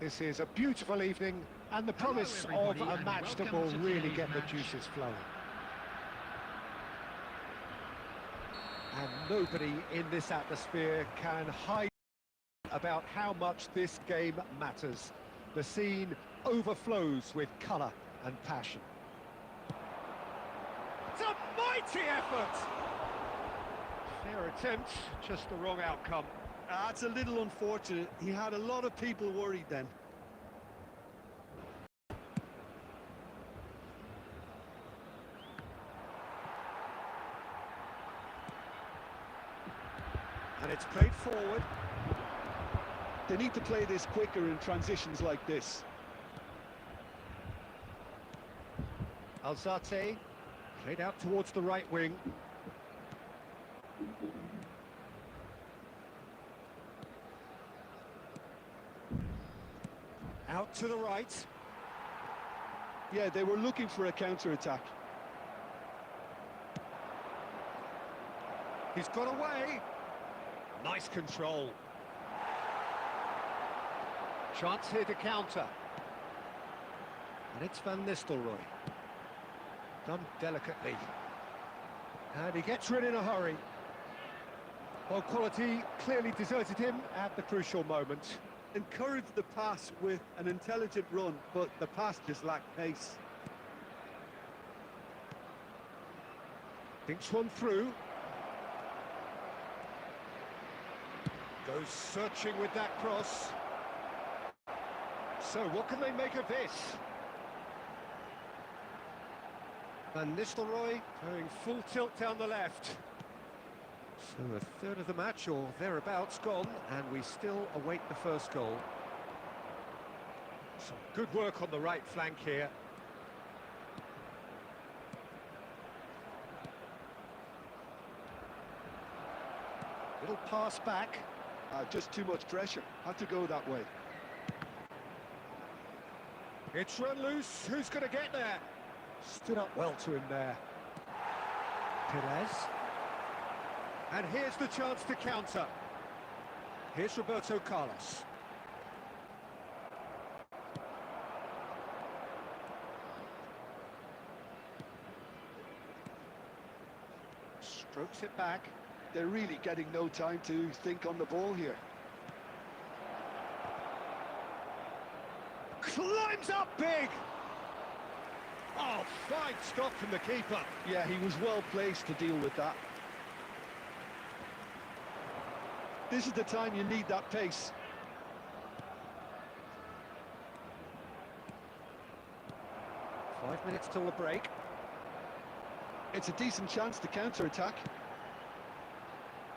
This is a beautiful evening and the promise of a match that will really get the juices flowing. And nobody in this atmosphere can hide about how much this game matters. The scene overflows with colour and passion. It's a mighty effort! Fair attempt, just the wrong outcome. That's a little unfortunate. He had a lot of people worried then. And it's played forward. They need to play this quicker in transitions like this. Alzate played out towards the right wing. Out to the right. Yeah, they were looking for a counter-attack. He's got away. Nice control. Chance here to counter. And it's Van Nistelrooy. Done delicately. And he gets rid in a hurry. Well, quality clearly deserted him at the crucial moment. Encouraged the pass with an intelligent run, but the pass just lacked pace. Thinks one through. Goes searching with that cross. So what can they make of this? Van Nistelrooy going full tilt down the left. So a third of the match or thereabouts gone, and we still await the first goal. Some good work on the right flank here. Little pass back. Just too much pressure. Had to go that way. It's run loose. Who's going to get there? Stood up well to him there. Perez. And here's the chance to counter. Here's Roberto Carlos. Strokes it back. They're really getting no time to think on the ball here. Climbs up big! Oh, fine stop from the keeper. Yeah, he was well placed to deal with that. This is the time you need that pace. Five minutes till the break. It's a decent chance to counter-attack.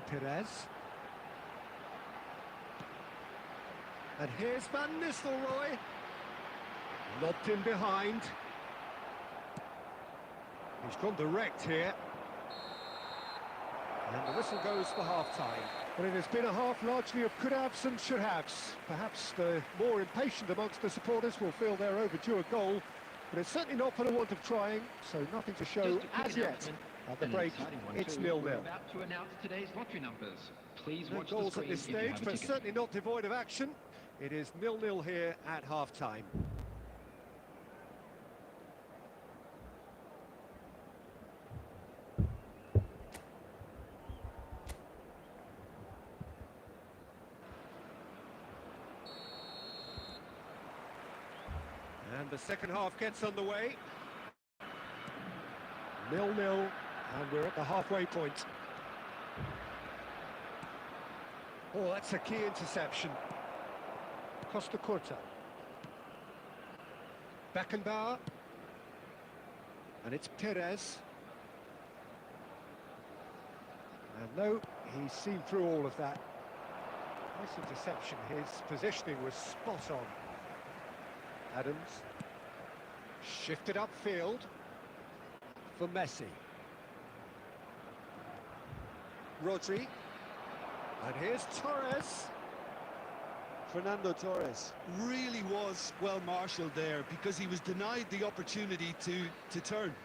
Perez. And here's Van Nistelrooy. Lobbed in behind. He's gone direct here. And the whistle goes for half-time. Well, it has been a half largely of could-haves and should-haves. Perhaps the more impatient amongst the supporters will feel they're overdue a goal, but it's certainly not for the want of trying, so nothing to show as yet. At the break, it's 0-0. We're about to announce today's lottery numbers. Please No watch the goals screen at this if you stage, have a but ticket. certainly not devoid of action. It is 0-0 here at half-time. And the second half gets underway. 0-0, and we're at the halfway point. Oh, that's a key interception. Costa Curta. Beckenbauer. And it's Perez. And no, he's seen through all of that. Nice interception. His positioning was spot on. Adams. Shifted upfield for Messi. Rodri. And here's Torres. Fernando Torres really was well marshalled there because he was denied the opportunity to turn.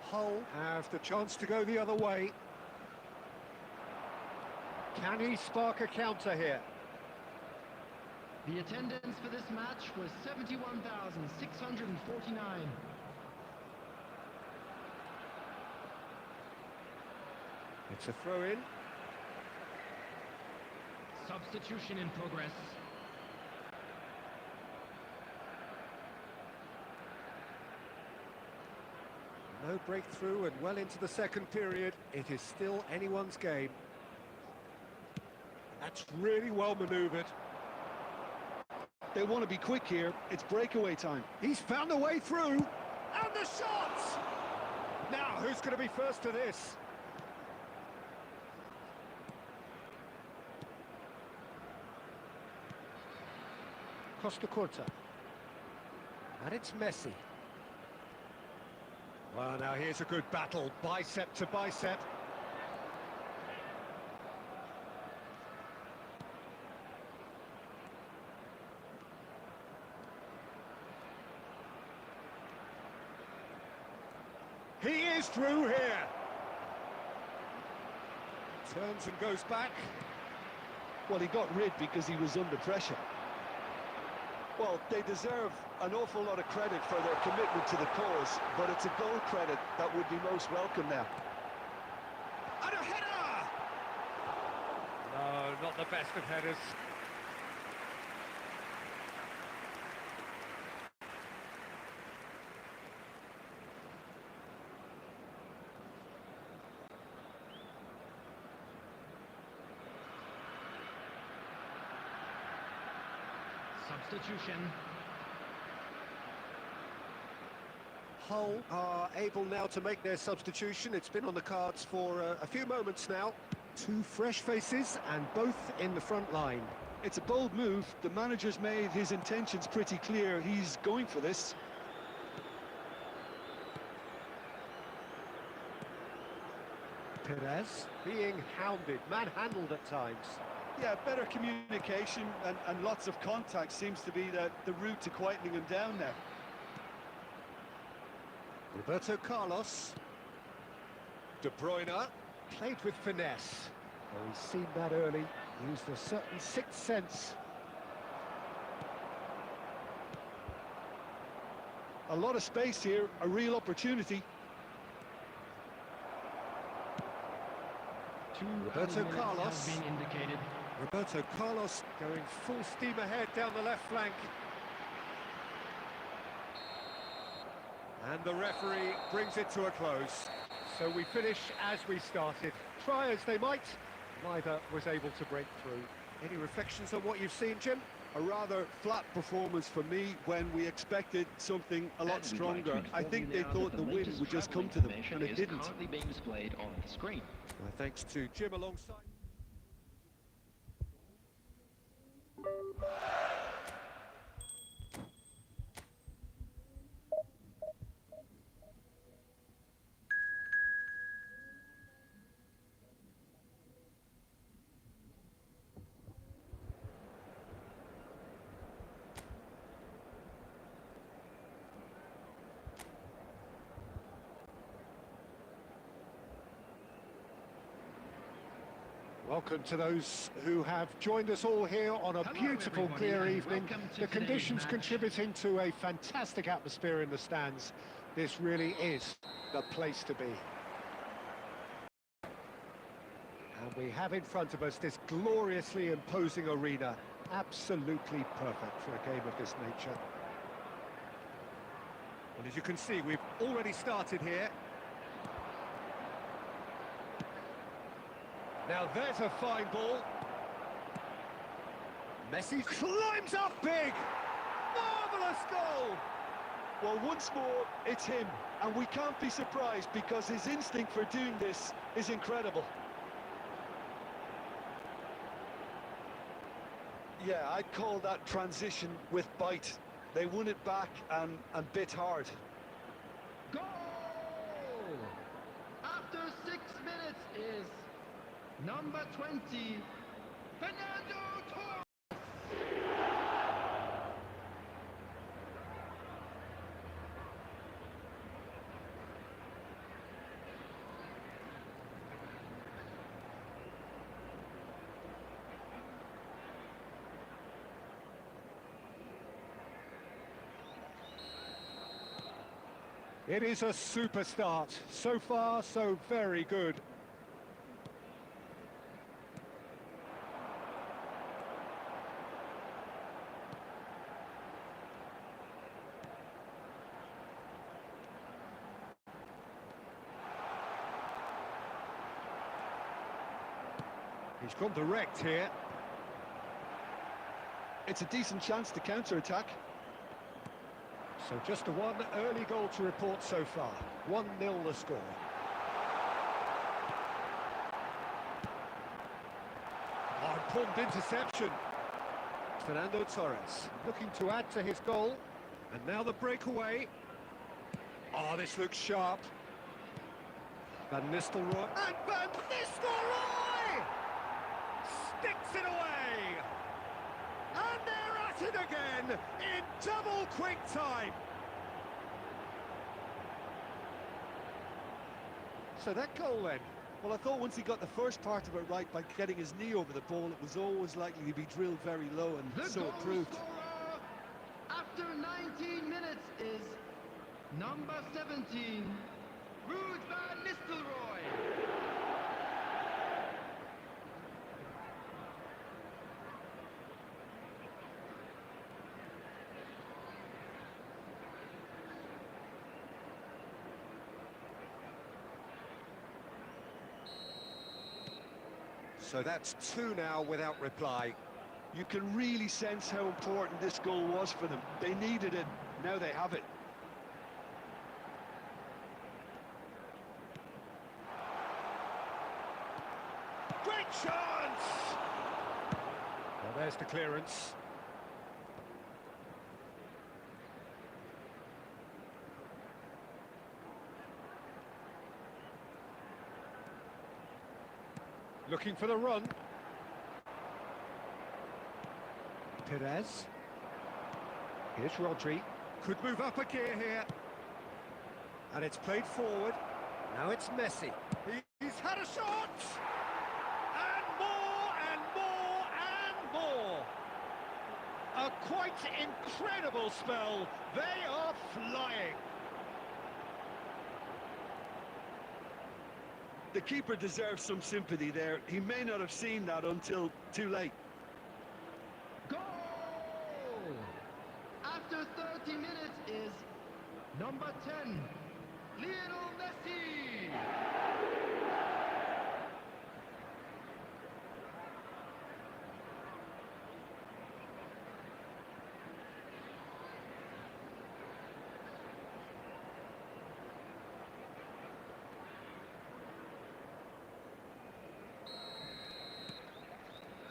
Hull have the chance to go the other way. Can he spark a counter here? The attendance for this match was 71,649. It's a throw-in. Substitution in progress. No breakthrough and well into the second period. It is still anyone's game. That's really well manoeuvred. They want to be quick here. It's breakaway time. He's found a way through. And the shot! Now, who's going to be first to this? Costa Curta. And it's Messi. Well, now here's a good battle, bicep to bicep. He is through here. Turns and goes back. Well, he got rid because he was under pressure. Well, they deserve an awful lot of credit for their commitment to the cause, but it's a goal credit that would be most welcome now. And a header! No, not the best of headers. Substitution. Hull are able now to make their substitution. It's been on the cards for a few moments now. Two fresh faces and both in the front line. It's a bold move. The manager's made his intentions pretty clear. He's going for this. Perez being hounded, manhandled at times. Yeah, better communication and lots of contact seems to be the route to quietening him down now. Roberto Carlos. De Bruyne played with finesse. Oh, he's seen that early, used a certain sixth sense. A lot of space here, a real opportunity. Roberto Carlos has been indicated. Roberto Carlos going full steam ahead down the left flank. And the referee brings it to a close. So we finish as we started. Try as they might, neither was able to break through. Any reflections on what you've seen, Jim? A rather flat performance for me when we expected something a lot stronger. I think they thought the win would just come to them, and it didn't. Currently being displayed on the screen. Well, thanks to Jim alongside. Welcome to those who have joined us all here on a beautiful, everybody, clear and evening. welcome to The today's conditions match. contributing to a fantastic atmosphere in the stands. This really is the place to be. And we have in front of us this gloriously imposing arena. Absolutely perfect for a game of this nature. And as you can see, we've already started here. Now there's a fine ball. Messi climbs up big! Marvellous goal! Well, once more, it's him, and we can't be surprised because his instinct for doing this is incredible. Yeah, I'd call that transition with bite. They won it back and bit hard. Goal! After 6 minutes is number 20, Fernando Torres. It is a super start. So far, so very good. He's gone direct here. It's a decent chance to counter-attack. So just a one early goal to report so far. 1-0 the score. Oh, important interception. Fernando Torres looking to add to his goal. And now the breakaway. Oh, this looks sharp. Van Nistelrooy. And Van Nistelrooy! Sticks it away! And they're at it again in double quick time. So that goal then. Well, I thought once he got the first part of it right by getting his knee over the ball, it was always likely to be drilled very low, and so it proved. After 19 minutes is number 17, Ruud van Nistelrooy. So that's two now without reply. You can really sense how important this goal was for them. They needed it, now they have it. Great chance! Well, there's the clearance. Looking for the run. Perez. Here's Rodri. Could move up a gear here. And it's played forward. Now it's Messi. He's had a shot! And more, and more, and more! A quite incredible spell. They are flying. The keeper deserves some sympathy there. He may not have seen that until too late. Goal! After 30 minutes is number 10, Lionel Messi.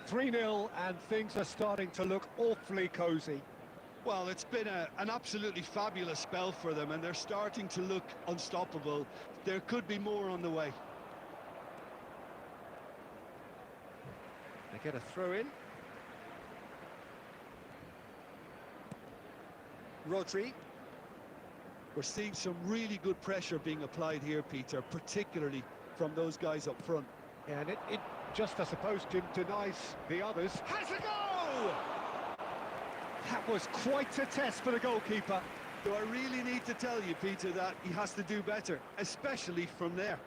.3-0 and things are starting to look awfully cosy. Well, it's been an absolutely fabulous spell for them, and they're starting to look unstoppable. There could be more on the way. They get a throw in. Rodri. We're seeing some really good pressure being applied here, Peter, particularly from those guys up front. And it just, I suppose, denies the others. Has a go! That was quite a test for the goalkeeper. Do I really need to tell you, Peter, that he has to do better, especially from there?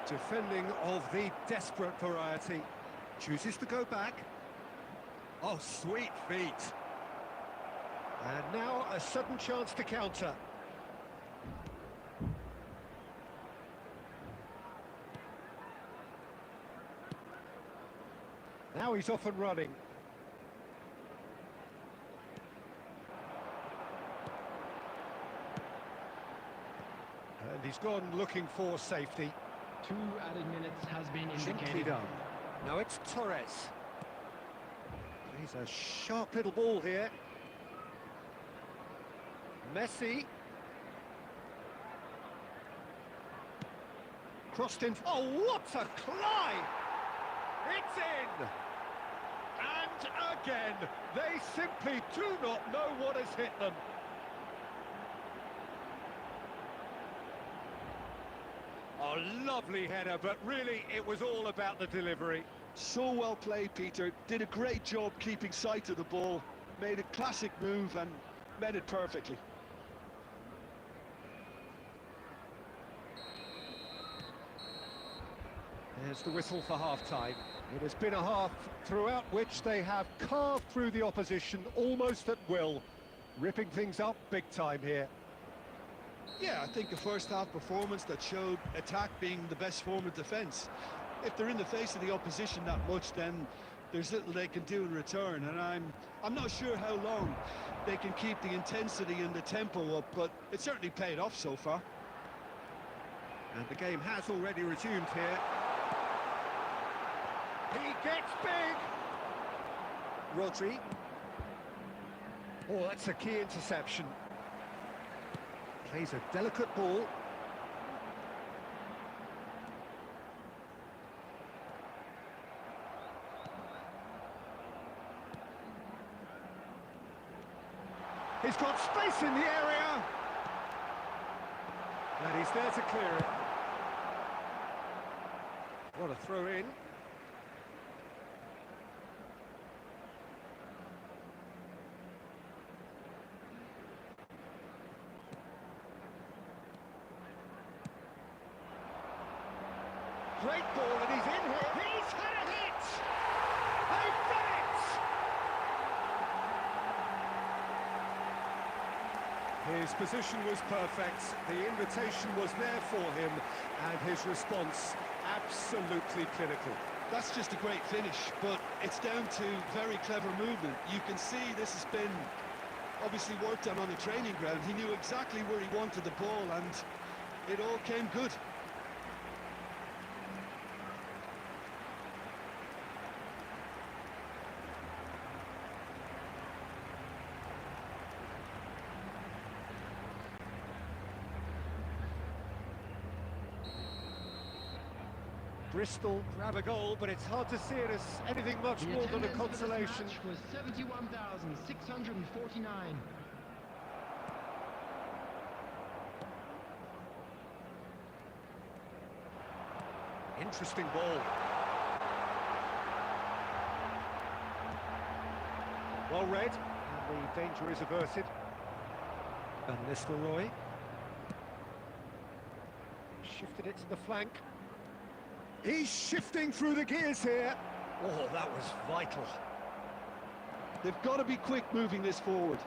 Defending of the desperate variety. Chooses to go back. Oh, sweet feet. And now a sudden chance to counter. Now he's off and running. And he's gone looking for safety. 2 added minutes has been Gently indicated. done. Now it's Torres. He's a sharp little ball here. Messi. Crossed in. Oh, what a climb! It's in! And again. They simply do not know what has hit them. Oh, lovely header, but really it was all about the delivery. So well played, Peter. Did a great job keeping sight of the ball. Made a classic move and met it perfectly. There's the whistle for half-time. It has been a half throughout which they have carved through the opposition almost at will, ripping things up big time here. Yeah, I think a first-half performance that showed attack being the best form of defence. If they're in the face of the opposition that much, then there's little they can do in return, and I'm not sure how long they can keep the intensity and the tempo up, but it certainly paid off so far. And the game has already resumed here. He gets big! Rodri. Oh, that's a key interception. Plays a delicate ball. He's got space in the area. And he's there to clear it. What a throw in. Great ball, and he's in here. He's had a hit! They've done it! His position was perfect, the invitation was there for him, and his response absolutely clinical. That's just a great finish, but it's down to very clever movement. You can see this has been obviously worked on the training ground. He knew exactly where he wanted the ball, and it all came good. Bristol grab a goal, but it's hard to see it as anything much more than a consolation. The was 71,649. Interesting ball. Well read, and the danger is averted. And Nistelrooy shifted it to the flank. He's shifting through the gears here. Oh, that was vital. They've got to be quick moving this forward.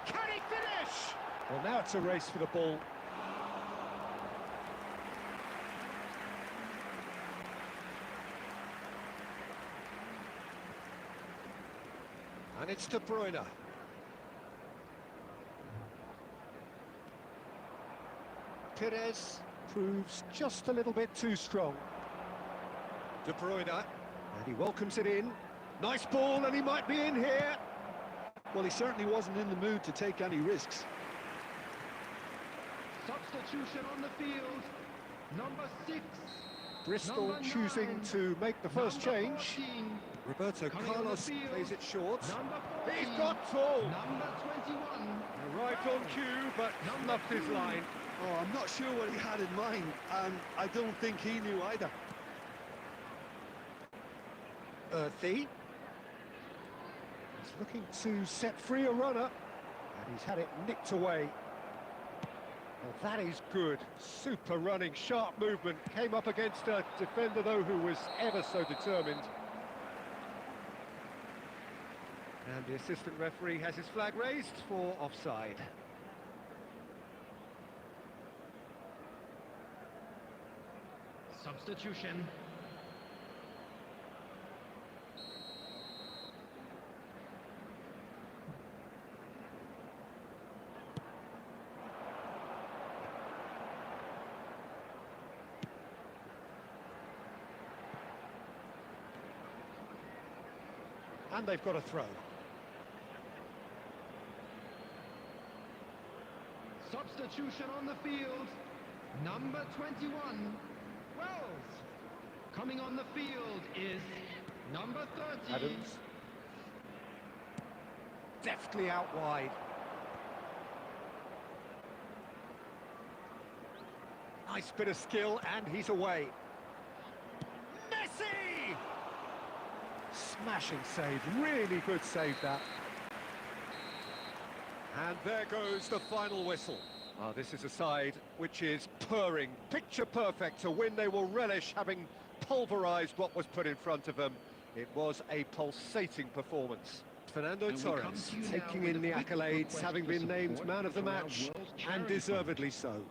Can he finish? Well, now it's a race for the ball. And it's De Bruyne. Perez proves just a little bit too strong. De Bruyne, and he welcomes it in. Nice ball, and he might be in here. Well, he certainly wasn't in the mood to take any risks. Substitution on the field. Number 6. Bristol Number choosing 9. to make the first Number change. 14. Roberto Coming on the Carlos field. plays it short. Number He's 14. got full. Number 21. Right on cue, but Number left his 2. line. Oh, I'm not sure what he had in mind, and I don't think he knew either. Earthy. He's looking to set free a runner, and he's had it nicked away. Well, that is good. Super running, sharp movement. Came up against a defender, though, who was ever so determined. And the assistant referee has his flag raised for offside. Substitution. And they've got a throw. Substitution on the field. Number 21, Wells. Coming on the field is number 30. Adams. Deftly out wide. Nice bit of skill, and he's away. Messi! Smashing save, really good save that. And there goes the final whistle. Oh, this is a side which is purring, picture perfect, a win they will relish, having pulverised what was put in front of them. It was a pulsating performance. Fernando Torres taking in the accolades, having been named man of the match, and deservedly so.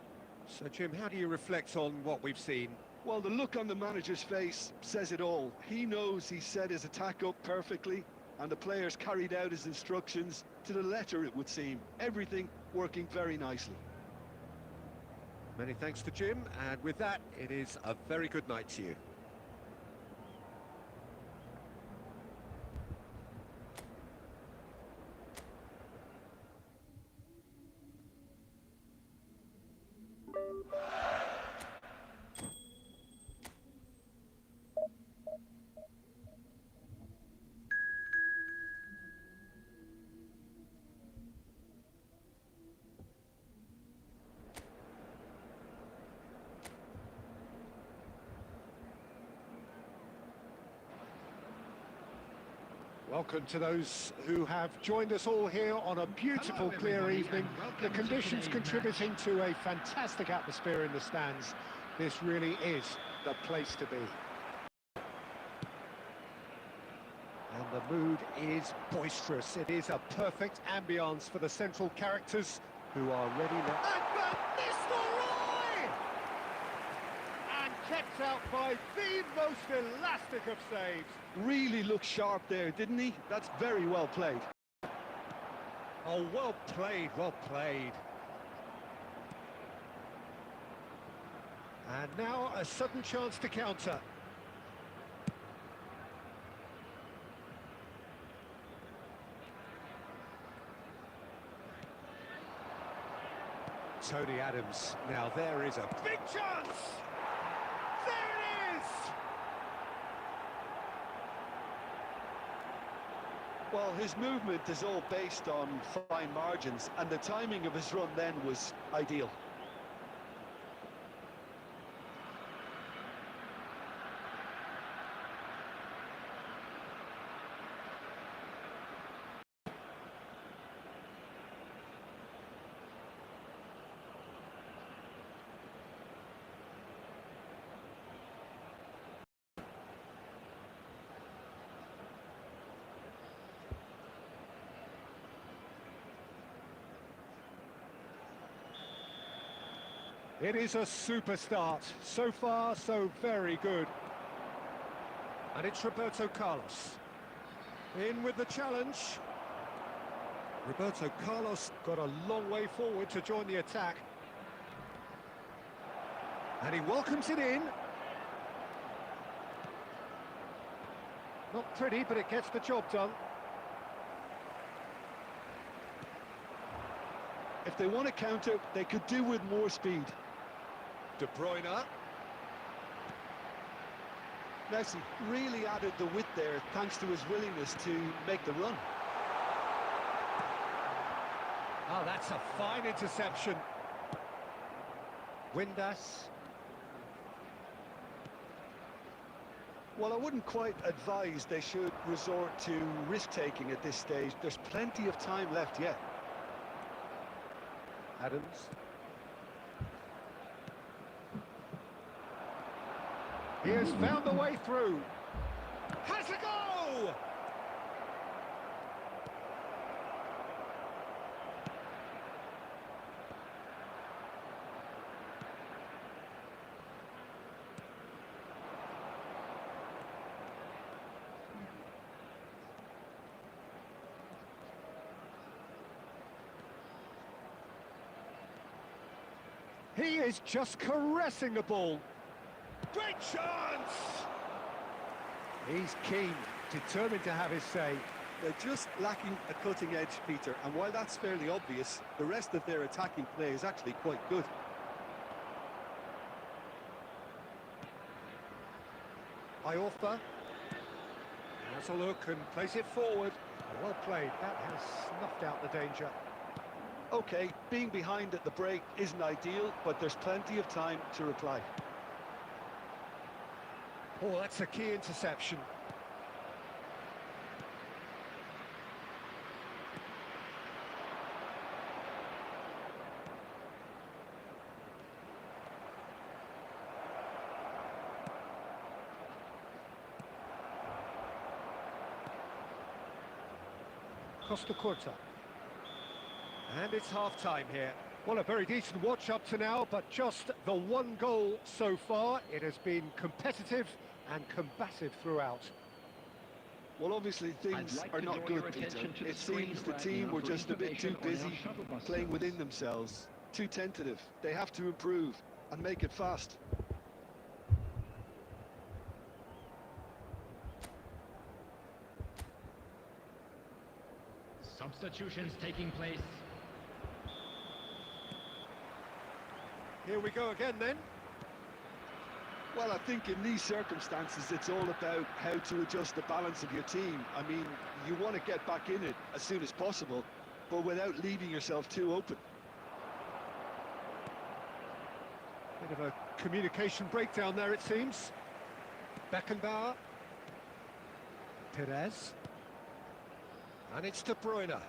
So, Jim, how do you reflect on what we've seen? Well, the look on the manager's face says it all. He knows he set his attack up perfectly, and the players carried out his instructions to the letter, it would seem. Everything working very nicely. Many thanks to Jim, and with that, it is a very good night to you. Welcome to those who have joined us all here on a beautiful, clear evening. The conditions contributing to a fantastic atmosphere in the stands. This really is the place to be. And the mood is boisterous. It is a perfect ambience for the central characters who are ready now. And Van Nistelrooy! And kept out by the most elastic of saves. Really looked sharp there, didn't he? That's very well played. Oh, well played, well played. And now a sudden chance to counter. Tony Adams. Now there is a big chance! There it is! Well, his movement is all based on fine margins, and the timing of his run then was ideal. It is a super start. So far, so very good. And it's Roberto Carlos. In with the challenge. Roberto Carlos got a long way forward to join the attack. And he welcomes it in. Not pretty, but it gets the job done. If they want to counter, they could do with more speed. De Bruyne. Messi really added the width there thanks to his willingness to make the run. Oh, that's a fine interception. Windass. Well, I wouldn't quite advise they should resort to risk-taking at this stage. There's plenty of time left yet. Adams. He has found the way through. Has a go! He is just caressing the ball. Great chance! He's keen. Determined to have his say. They're just lacking a cutting edge, Peter, and while that's fairly obvious, the rest of their attacking play is actually quite good. Iorfa has a look and plays it forward. Well played, that has snuffed out the danger. Okay, being behind at the break isn't ideal, but there's plenty of time to reply. Oh, that's a key interception. Costa Curta. And it's half-time here. Well, a very decent watch up to now, but just the one goal so far. It has been competitive and combative throughout. Well, obviously things are not good, Peter. It seems the team were just a bit too busy playing within themselves, too tentative. They have to improve and make it fast. Substitutions taking place. Here we go again then. Well, I think in these circumstances, it's all about how to adjust the balance of your team. I mean, you want to get back in it as soon as possible, but without leaving yourself too open. Bit of a communication breakdown there, it seems. Beckenbauer. Perez. And it's De Bruyne.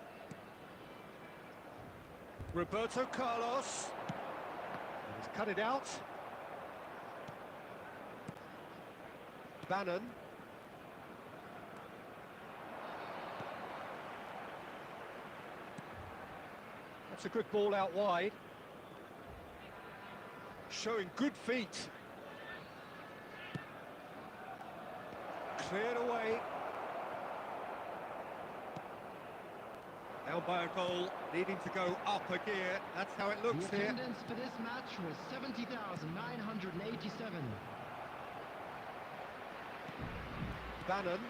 Roberto Carlos. And he's cut it out. Bannon. That's a good ball out wide. Showing good feet. Cleared away. Down by a goal, needing to go up a gear. That's how it looks The here. attendance for this match was 70,987. Bannon.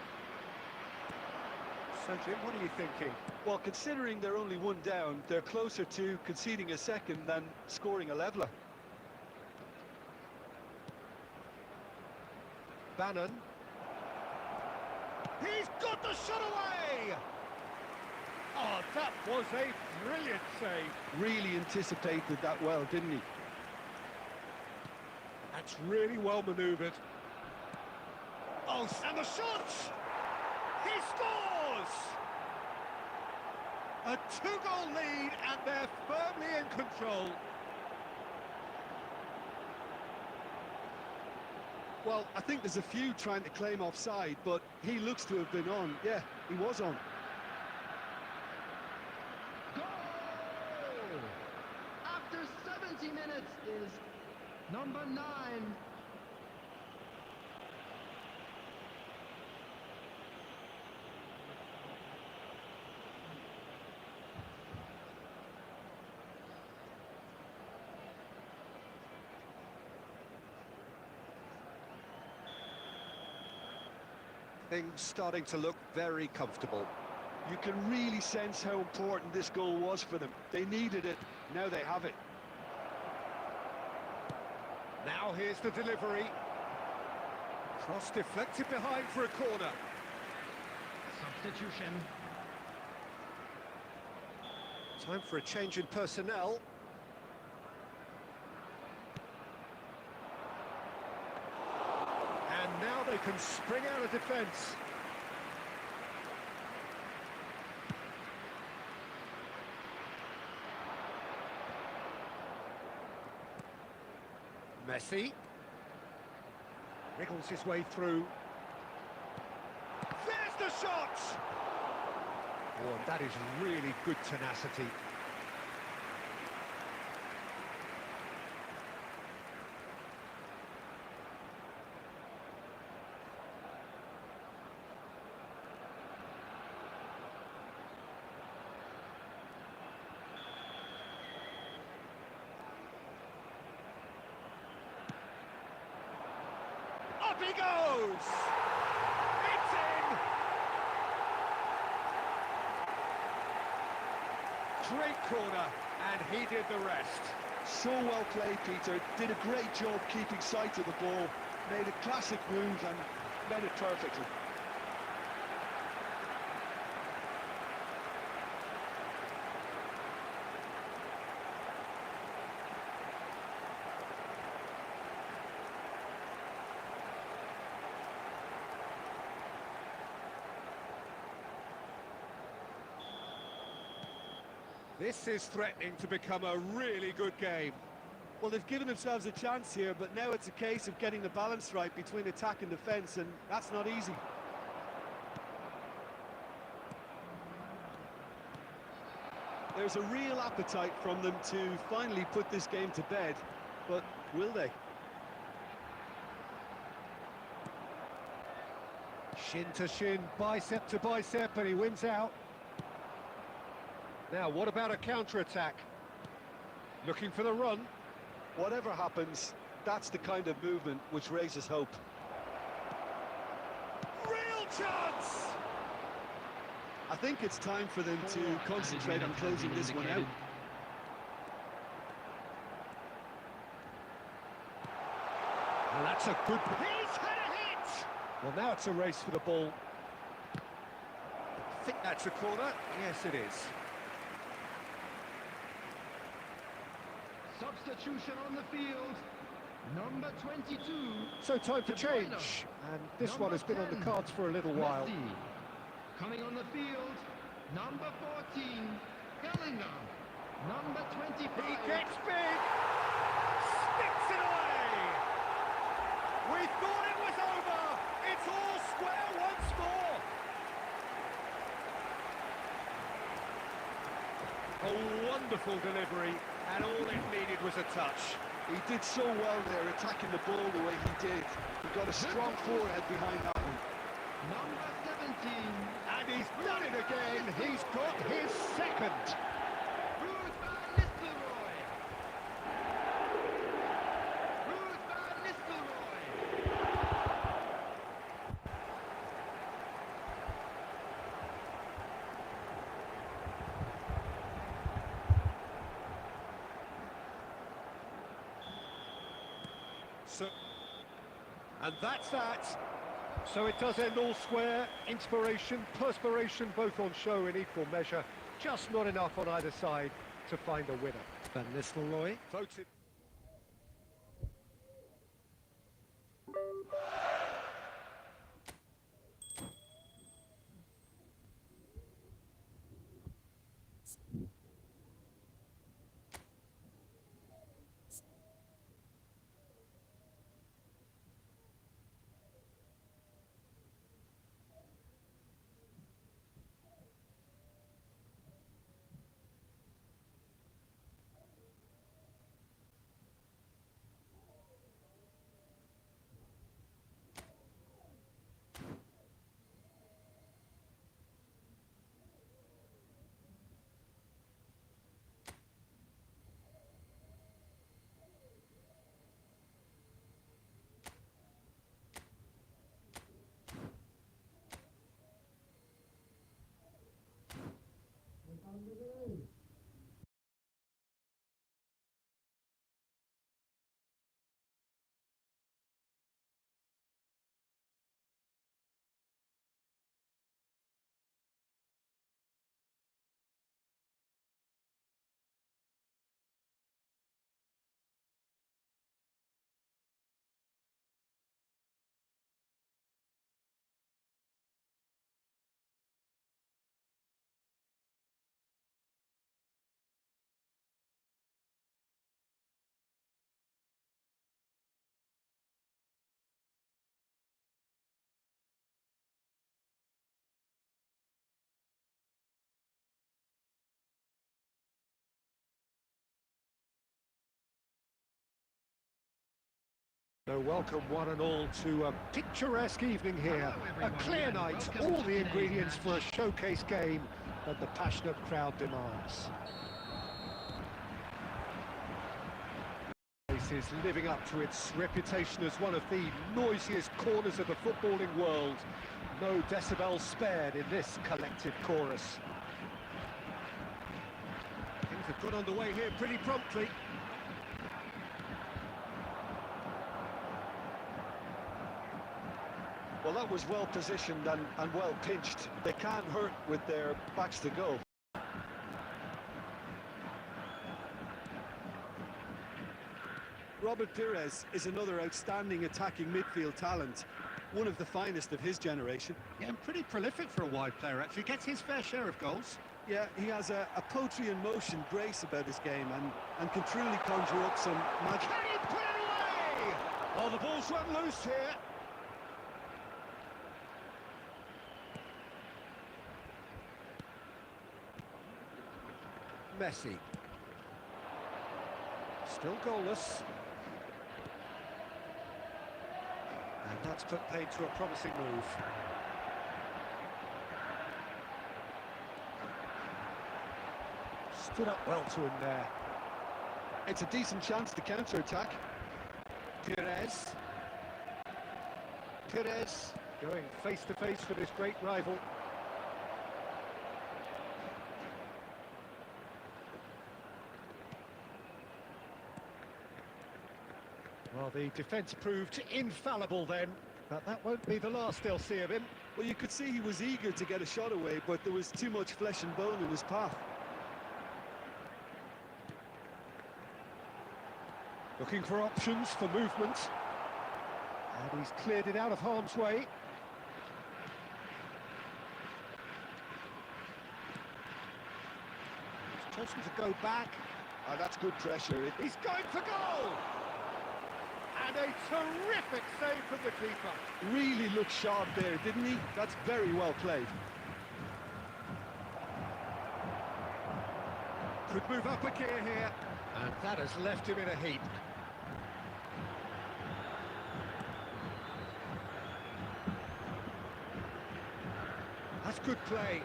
So Jim, what are you thinking? Well, considering they're only one down, they're closer to conceding a second than scoring a leveller. Bannon. He's got the shot away! Oh, that was a brilliant save. Really anticipated that well, didn't he? That's really well manoeuvred. Oh, and the shot! He scores! A two-goal lead, and they're firmly in control. Well, I think there's a few trying to claim offside, but he looks to have been on. Yeah, he was on. Goal! After 70 minutes is number 9. Things starting to look very comfortable. You can really sense how important this goal was for them. They needed it, now they have it. Now here's the delivery. Cross deflected behind for a corner. Substitution. Time for a change in personnel. And now they can spring out of defence. Messi. Wriggles his way through. There's the shot! Oh, and that is really good tenacity. Up he goes! It's in! Great corner, and he did the rest. So well played, Peter. Did a great job keeping sight of the ball. Made a classic move and met it perfectly. This is threatening to become a really good game. Well, they've given themselves a chance here, but now it's a case of getting the balance right between attack and defence, and that's not easy. There's a real appetite from them to finally put this game to bed, but will they? Shin to shin, bicep to bicep, and he wins out. Now, what about a counter-attack? Looking for the run. Whatever happens, that's the kind of movement which raises hope. Real chance! I think it's time for them to concentrate on closing this one out. And that's a good... He's had a hit! Well, now it's a race for the ball. I think that's a corner. Yes, it is. Substitution on the field. Number 22. So time for change. And this one has been on the cards for a little while. Messi. Coming on the field. Number 14. Bellingham. Number 25. He gets big! Sticks it away! We thought it was over! It's all square once more! A wonderful delivery, and all it needed was a touch. He did so well there, attacking the ball the way he did. He got a strong forehead behind that one. Number 17. And he's done it again! He's got his second! Ruud van Nistelrooy. Ruud van Nistelrooy. And that's that. So it does end all square. Inspiration, perspiration, both on show in equal measure. Just not enough on either side to find a winner. Van Nistelrooy votes it. So welcome one and all to a picturesque evening here. A clear night, all the ingredients for a showcase game that the passionate crowd demands. This is living up to its reputation as one of the noisiest corners of the footballing world. No decibels spared in this collective chorus. have got underway here pretty promptly. Well, that was well positioned and well pinched. They can't hurt with their backs to goal. Robert Pires is another outstanding attacking midfield talent, one of the finest of his generation. Yeah, and pretty prolific for a wide player, actually. Gets his fair share of goals. Yeah, he has a poetry in motion grace about his game and can truly conjure up some magic. Can he put it away? Oh, the ball's run loose here. Messi. Still goalless. And that's put paid to a promising move. Stood up well to him there. It's a decent chance to counter-attack. Pires. Pires going face-to-face with his great rival. Well, the defence proved infallible then, but that won't be the last they'll see of him. Well, you could see he was eager to get a shot away, but there was too much flesh and bone in his path. Looking for options for movement. And he's cleared it out of harm's way. He's chosen to go back. Oh, that's good pressure. He's going for goal! And a terrific save from the keeper. Really looked sharp there, didn't he? That's very well played. Could move up a gear here. And that has left him in a heap. That's good play.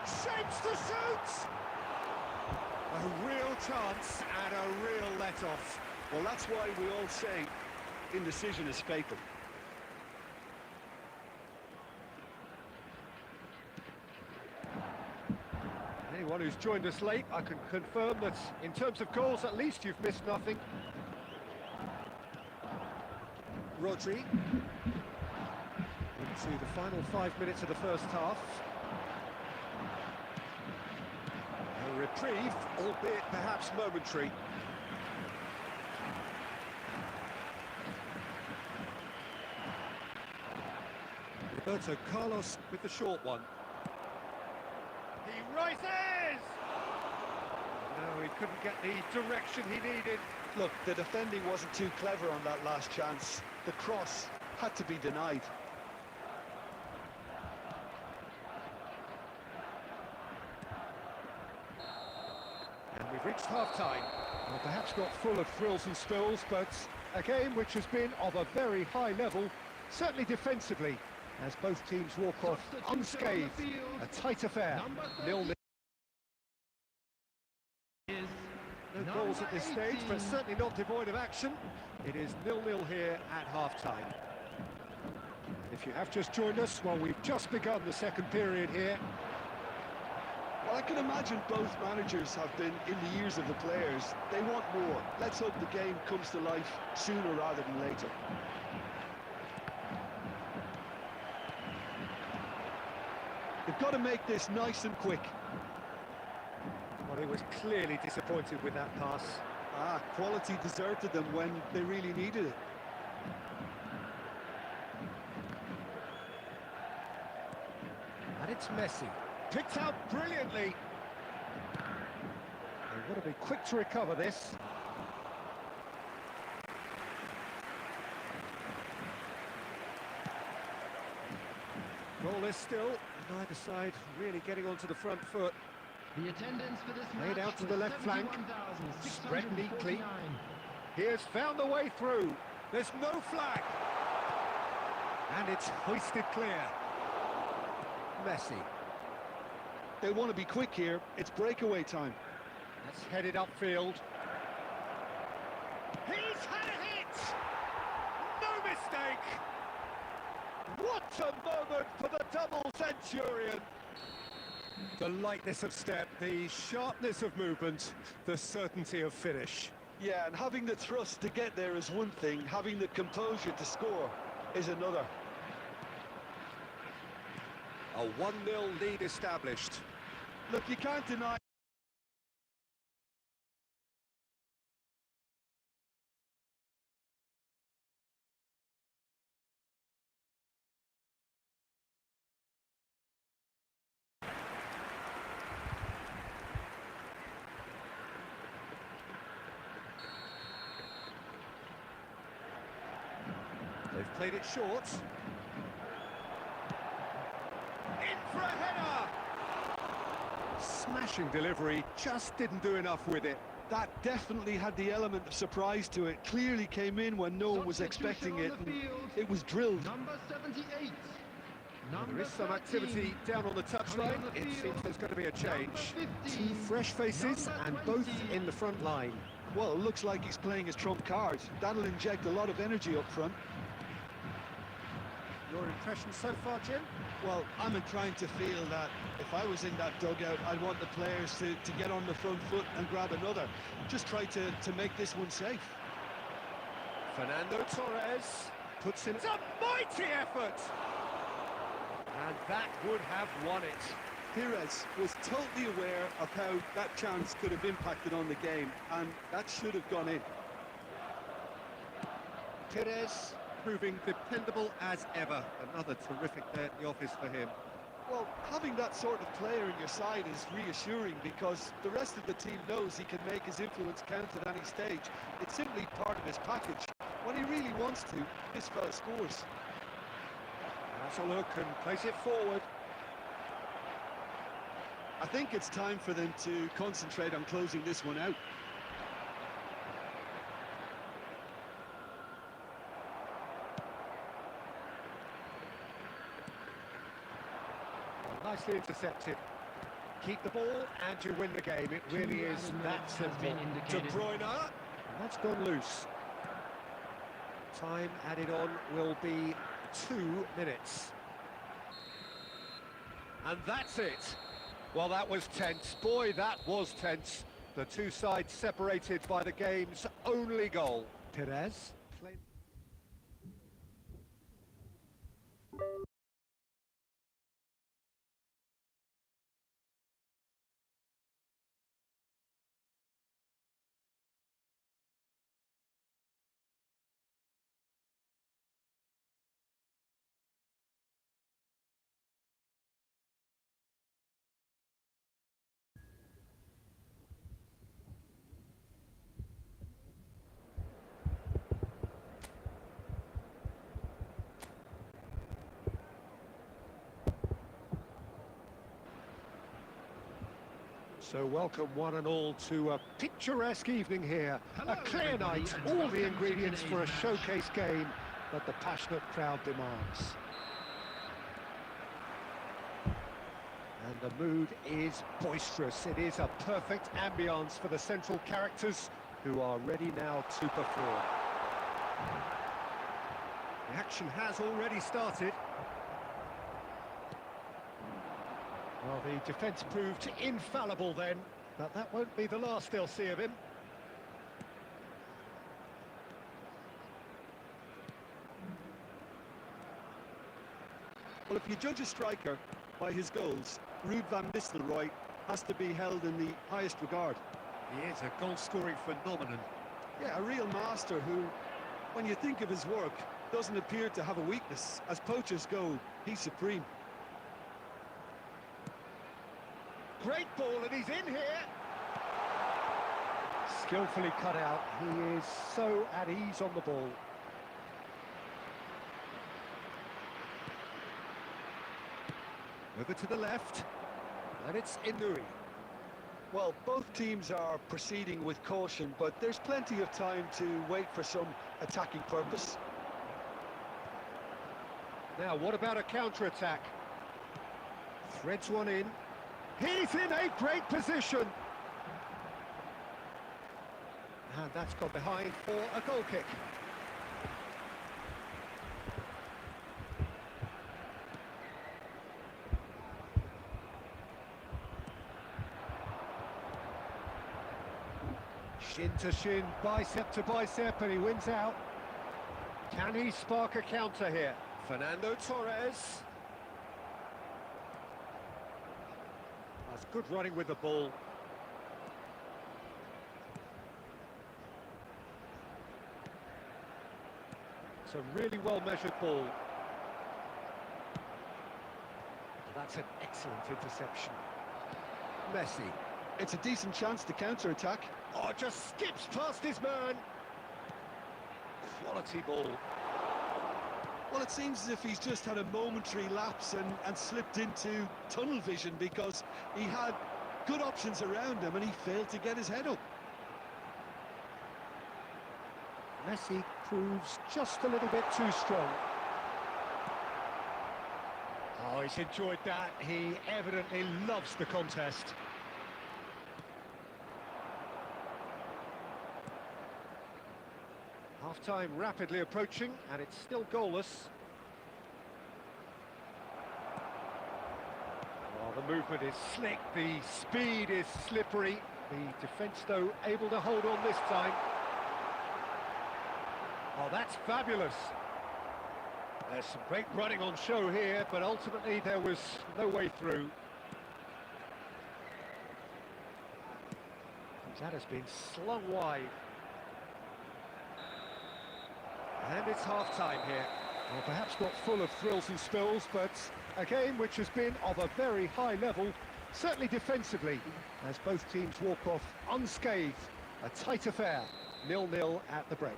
Shapes to shoot! A real chance and a real let-off. Well, that's why we all say indecision is fatal. Anyone who's joined us late, I can confirm that in terms of goals, at least you've missed nothing. Rodri. Into the final 5 minutes of the first half. A reprieve, albeit perhaps momentary. Roberto Carlos with the short one. He rises! No, he couldn't get the direction he needed. Look, the defending wasn't too clever on that last chance. The cross had to be denied. And we've reached half-time. Well, perhaps not full of thrills and spills, but a game which has been of a very high level, certainly defensively, as both teams walk off unscathed. A tight affair, 0-0. No goals at this stage, but certainly not devoid of action. It is 0-0 here at half-time. If you have just joined us, well, we've just begun the second period here. Well, I can imagine both managers have been in the ears of the players. They want more. Let's hope the game comes to life sooner rather than later. They've got to make this nice and quick. Well, he was clearly disappointed with that pass. Quality deserted them when they really needed it. And it's Messi. Picked out brilliantly. They've got to be quick to recover this. Goalless still. Neither side really getting onto the front foot. The attendance for this Laid match out to the was left flank. 71,649. Spread neatly. He has found the way through. There's no flag. And it's hoisted clear. Messi. They want to be quick here. It's breakaway time. That's headed upfield. He's had a hit! No mistake! What a moment for the double centurion! The lightness of step, the sharpness of movement, the certainty of finish. Yeah, and having the thrust to get there is one thing, having the composure to score is another. A 1-0 lead established. Look, you can't deny... They've played it short. In for a header! Smashing delivery, just didn't do enough with it. That definitely had the element of surprise to it. Clearly came in when no one was expecting it. And it was drilled. Number 78. There is some activity down on the touchline. It seems there's going to be a change. Two fresh faces and both in the front line. Well, it looks like he's playing his trump card. That'll inject a lot of energy up front. Your impression so far, Jim? Well, I'm inclined to feel that if I was in that dugout, I'd want the players to get on the front foot and grab another. Just try to make this one safe. Fernando Torres puts in a mighty effort! And that would have won it. Pires was totally aware of how that chance could have impacted on the game, and that should have gone in. Pires proving dependable as ever. Another terrific day at the office for him. Well, having that sort of player in your side is reassuring because the rest of the team knows he can make his influence count at any stage. It's simply part of his package. When he really wants to, this fella scores. That's a look and plays it forward. I think it's time for them to concentrate on closing this one out. Nicely intercepted. Keep the ball and you win the game. It really is that simple. De Bruyne, and that's gone loose. Time added on will be 2 minutes. And that's it. Well, that was tense. Boy, that was tense. The two sides separated by the game's only goal. Perez. So welcome one and all to a picturesque evening here. Hello, a clear night, and all the welcome ingredients to for a today's showcase game that the passionate crowd demands. And the mood is boisterous. It is a perfect ambience for the central characters who are ready now to perform. The action has already started. Well, the defence proved infallible then, but that won't be the last they'll see of him. Well, if you judge a striker by his goals, Ruud van Nistelrooy has to be held in the highest regard. He is a goal-scoring phenomenon. Yeah, a real master who, when you think of his work, doesn't appear to have a weakness. As poachers go, he's supreme. Great ball, and he's in here. Skillfully cut out. He is so at ease on the ball. Over to the left, and it's Inui. Well, both teams are proceeding with caution, but there's plenty of time to wait for some attacking purpose. Now, what about a counter-attack? Threads one in. He's in a great position. And that's gone behind for a goal kick. Shin to shin, bicep to bicep, and he wins out. Can he spark a counter here? Fernando Torres. That's good running with the ball. It's a really well-measured ball. That's an excellent interception. Messi. It's a decent chance to counter-attack. Oh, just skips past his man. Quality ball. Well, it seems as if he's just had a momentary lapse and slipped into tunnel vision, because he had good options around him and he failed to get his head up. Messi proves just a little bit too strong. Oh, he's enjoyed that. He evidently loves the contest. Half-time rapidly approaching, and it's still goalless. Oh, the movement is slick, the speed is slippery. The defence, though, able to hold on this time. Oh, that's fabulous. There's some great running on show here, but ultimately there was no way through. That has been slung wide. And it's half-time here. Well, perhaps not full of thrills and spills, but a game which has been of a very high level, certainly defensively, as both teams walk off unscathed. A tight affair, 0-0 at the break.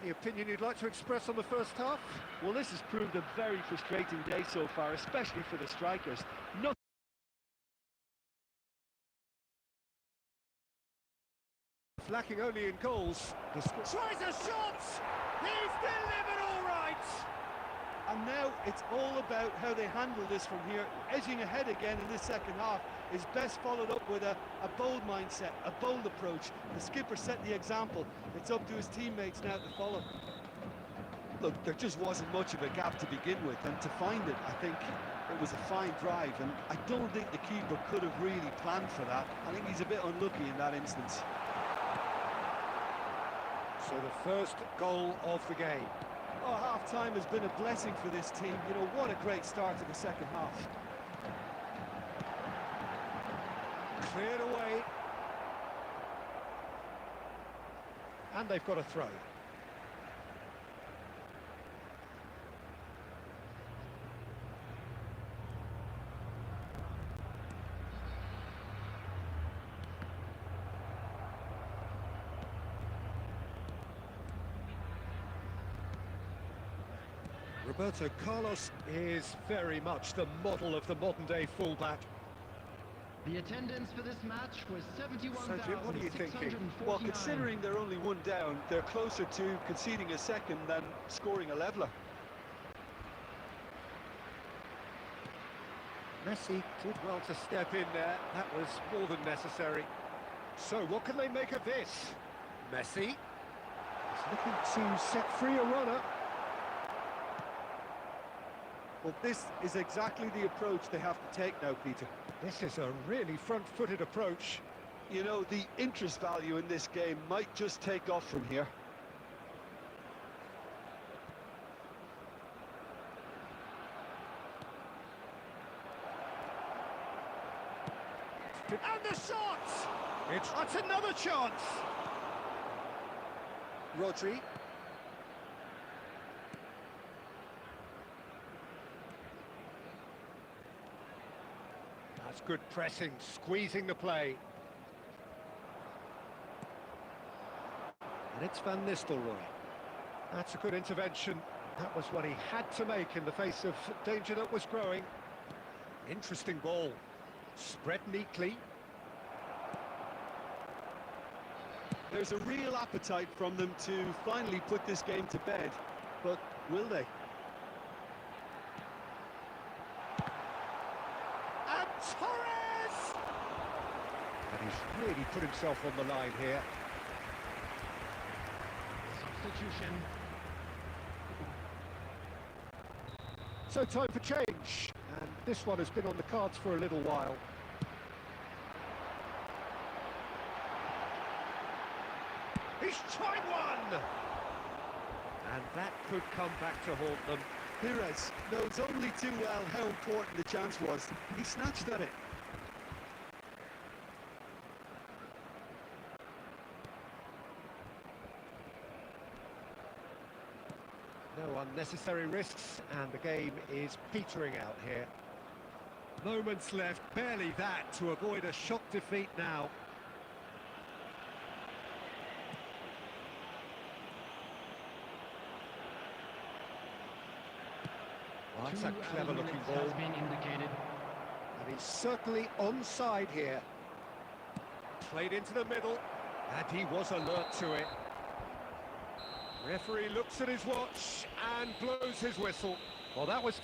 Any opinion you'd like to express on the first half? Well, this has proved a very frustrating day so far, especially for the strikers. Lacking only in goals. Tries a shot! He's delivered all right! And now it's all about how they handle this from here. Edging ahead again in this second half is best followed up with a bold mindset, a bold approach. The skipper set the example. It's up to his teammates now to follow. Look, there just wasn't much of a gap to begin with, and to find it, I think it was a fine drive, and I don't think the keeper could have really planned for that. I think he's a bit unlucky in that instance. So the first goal of the game. Oh, half-time has been a blessing for this team. You know, what a great start to the second half. Cleared away. And they've got a throw. Roberto Carlos is very much the model of the modern-day fullback. The attendance for this match was So, Jim, what are you thinking? 71,649. Well, considering they're only one down, they're closer to conceding a second than scoring a leveller. Messi did well to step in there. That was more than necessary. So, what can they make of this? Messi is looking to set free a runner. Well, this is exactly the approach they have to take now, Peter. This is a really front-footed approach. You know, the interest value in this game might just take off from here. And the shot! That's another chance! Rodri. That's good pressing, squeezing the play. And it's Van Nistelrooy. That's a good intervention. That was what he had to make in the face of danger that was growing. Interesting ball. Spread neatly. There's a real appetite from them to finally put this game to bed, but will they? And Torres! And he's really put himself on the line here. Substitution. So time for change, and this one has been on the cards for a little while. He's tried one! And that could come back to haunt them. Pires knows only too well how important the chance was. He snatched at it. No unnecessary risks, and the game is petering out here. Moments left, barely that, to avoid a shock defeat now. Well, that's a clever looking ball. Has been indicated. And he's certainly onside here. Played into the middle, and he was alert to it. Referee looks at his watch and blows his whistle. Well, that was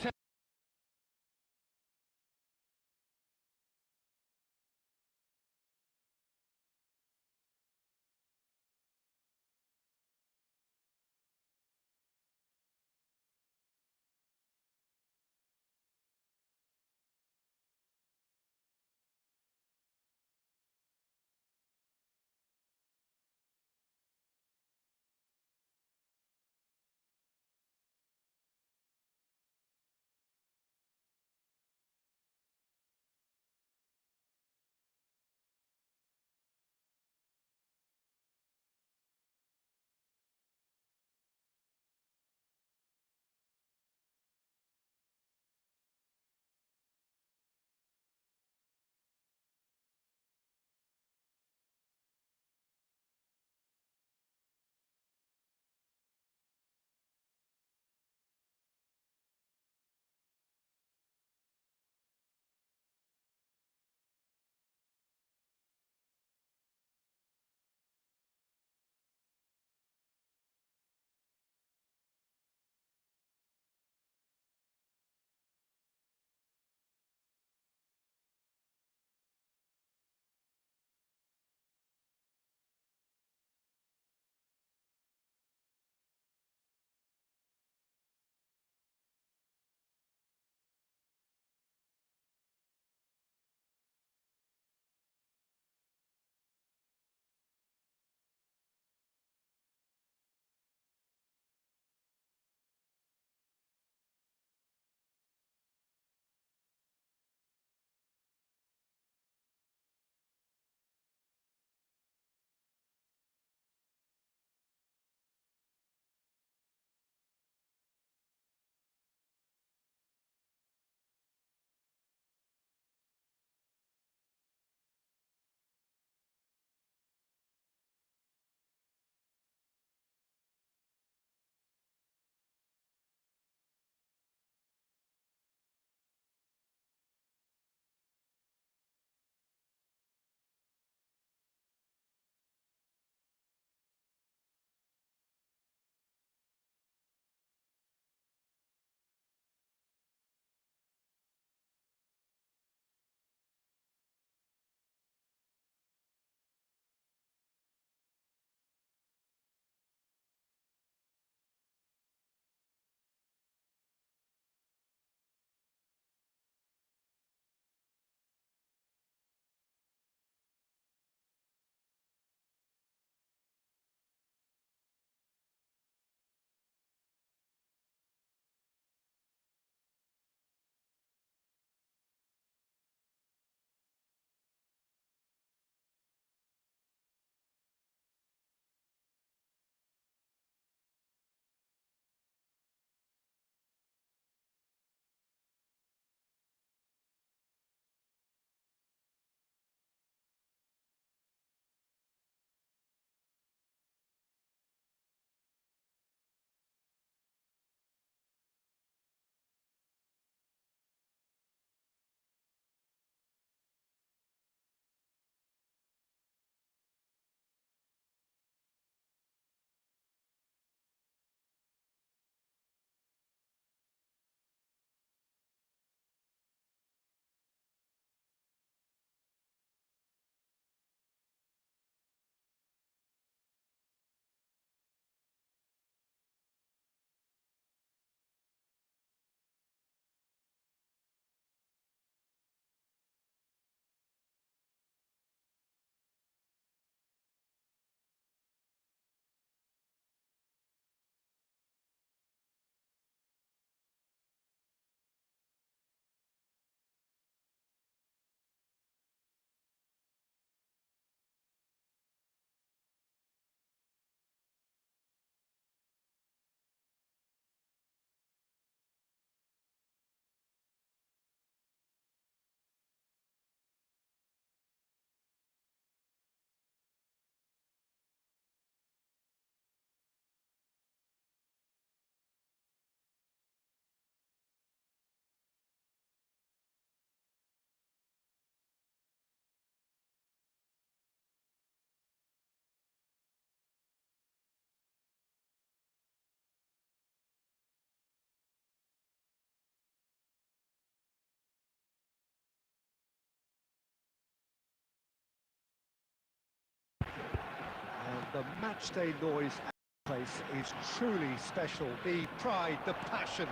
The matchday noise at the place is truly special. The pride, the passion,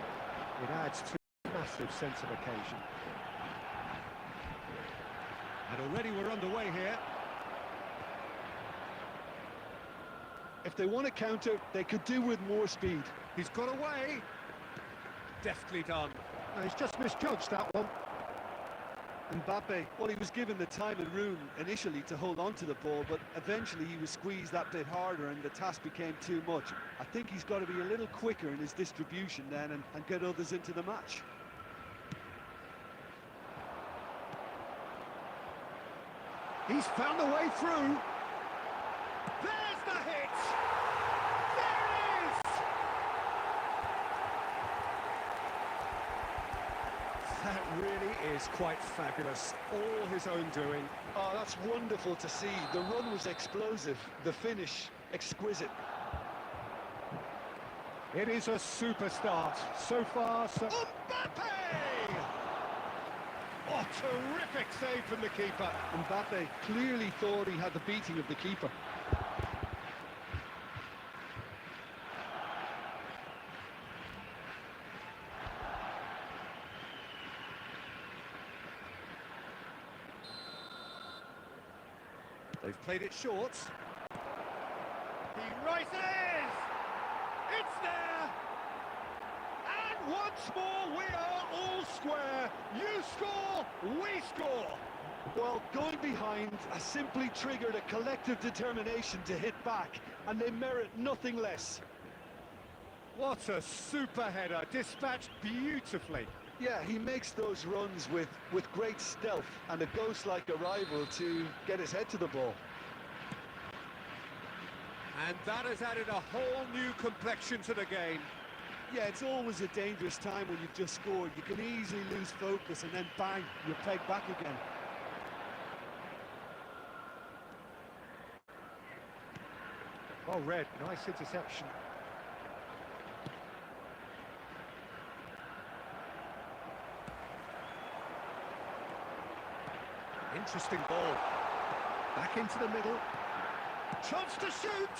it adds to a massive sense of occasion. And already we're underway here. If they want to counter, they could do with more speed. He's got away. Deftly done. No, he's just misjudged that one. Mbappe, well, he was given the time and room initially to hold on to the ball, but eventually he was squeezed that bit harder and the task became too much. I think he's got to be a little quicker in his distribution then and get others into the match. He's found a way through. There's the hit! There it is! That really is quite fabulous. All his own doing. Oh, that's wonderful to see. The run was explosive, the finish exquisite. It is a super start. So far, so... Mbappe! Oh, terrific save from the keeper. Mbappe clearly thought he had the beating of the keeper. They've played it short. He rises! It's there! And once more we are all square. You score, we score. Well, going behind has simply triggered a collective determination to hit back, and they merit nothing less. What a super header, dispatched beautifully. Yeah, he makes those runs with great stealth and a ghost-like arrival to get his head to the ball. And that has added a whole new complexion to the game. Yeah, it's always a dangerous time when you've just scored. You can easily lose focus and then bang, you're pegged back again. Well read, nice interception. Interesting ball. Back into the middle. Chance to shoot!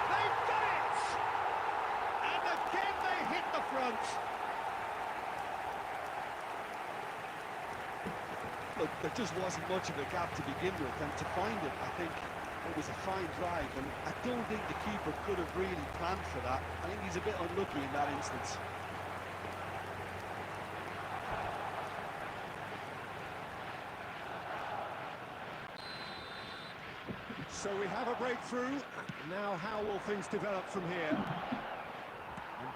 They've done it! And again they hit the front. Look, there just wasn't much of a gap to begin with, and to find it, I think it was a fine drive, and I don't think the keeper could have really planned for that. I think he's a bit unlucky in that instance. So we have a breakthrough. Now how will things develop from here?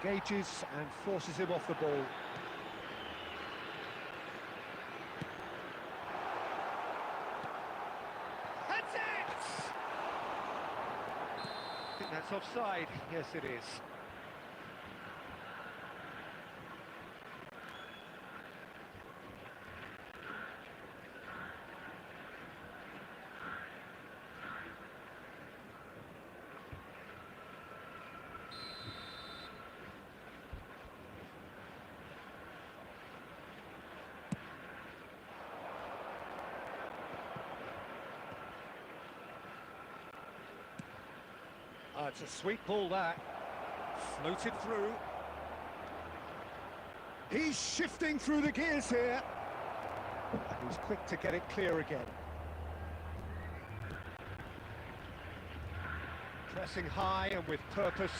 Engages and forces him off the ball. That's it! I think that's offside. Yes, it is. Oh, it's a sweet ball, that. Floated through. He's shifting through the gears here. And he's quick to get it clear again. Pressing high and with purpose.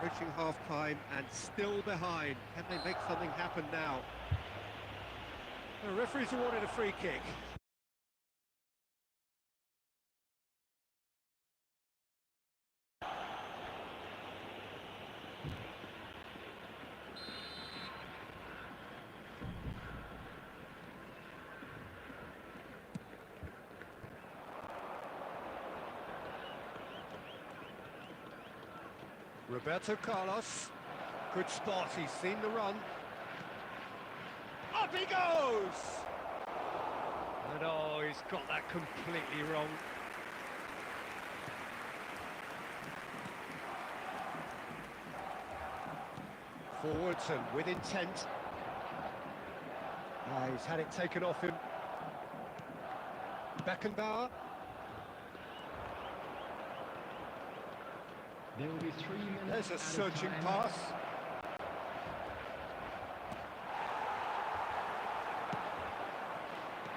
Approaching half-time and still behind. Can they make something happen now? The referee's awarded a free kick. Roberto Carlos, good spot, he's seen the run. Up he goes! And oh, he's got that completely wrong. Forwards and with intent. He's had it taken off him. Beckenbauer. There will be 3 minutes. There's a added searching time. pass.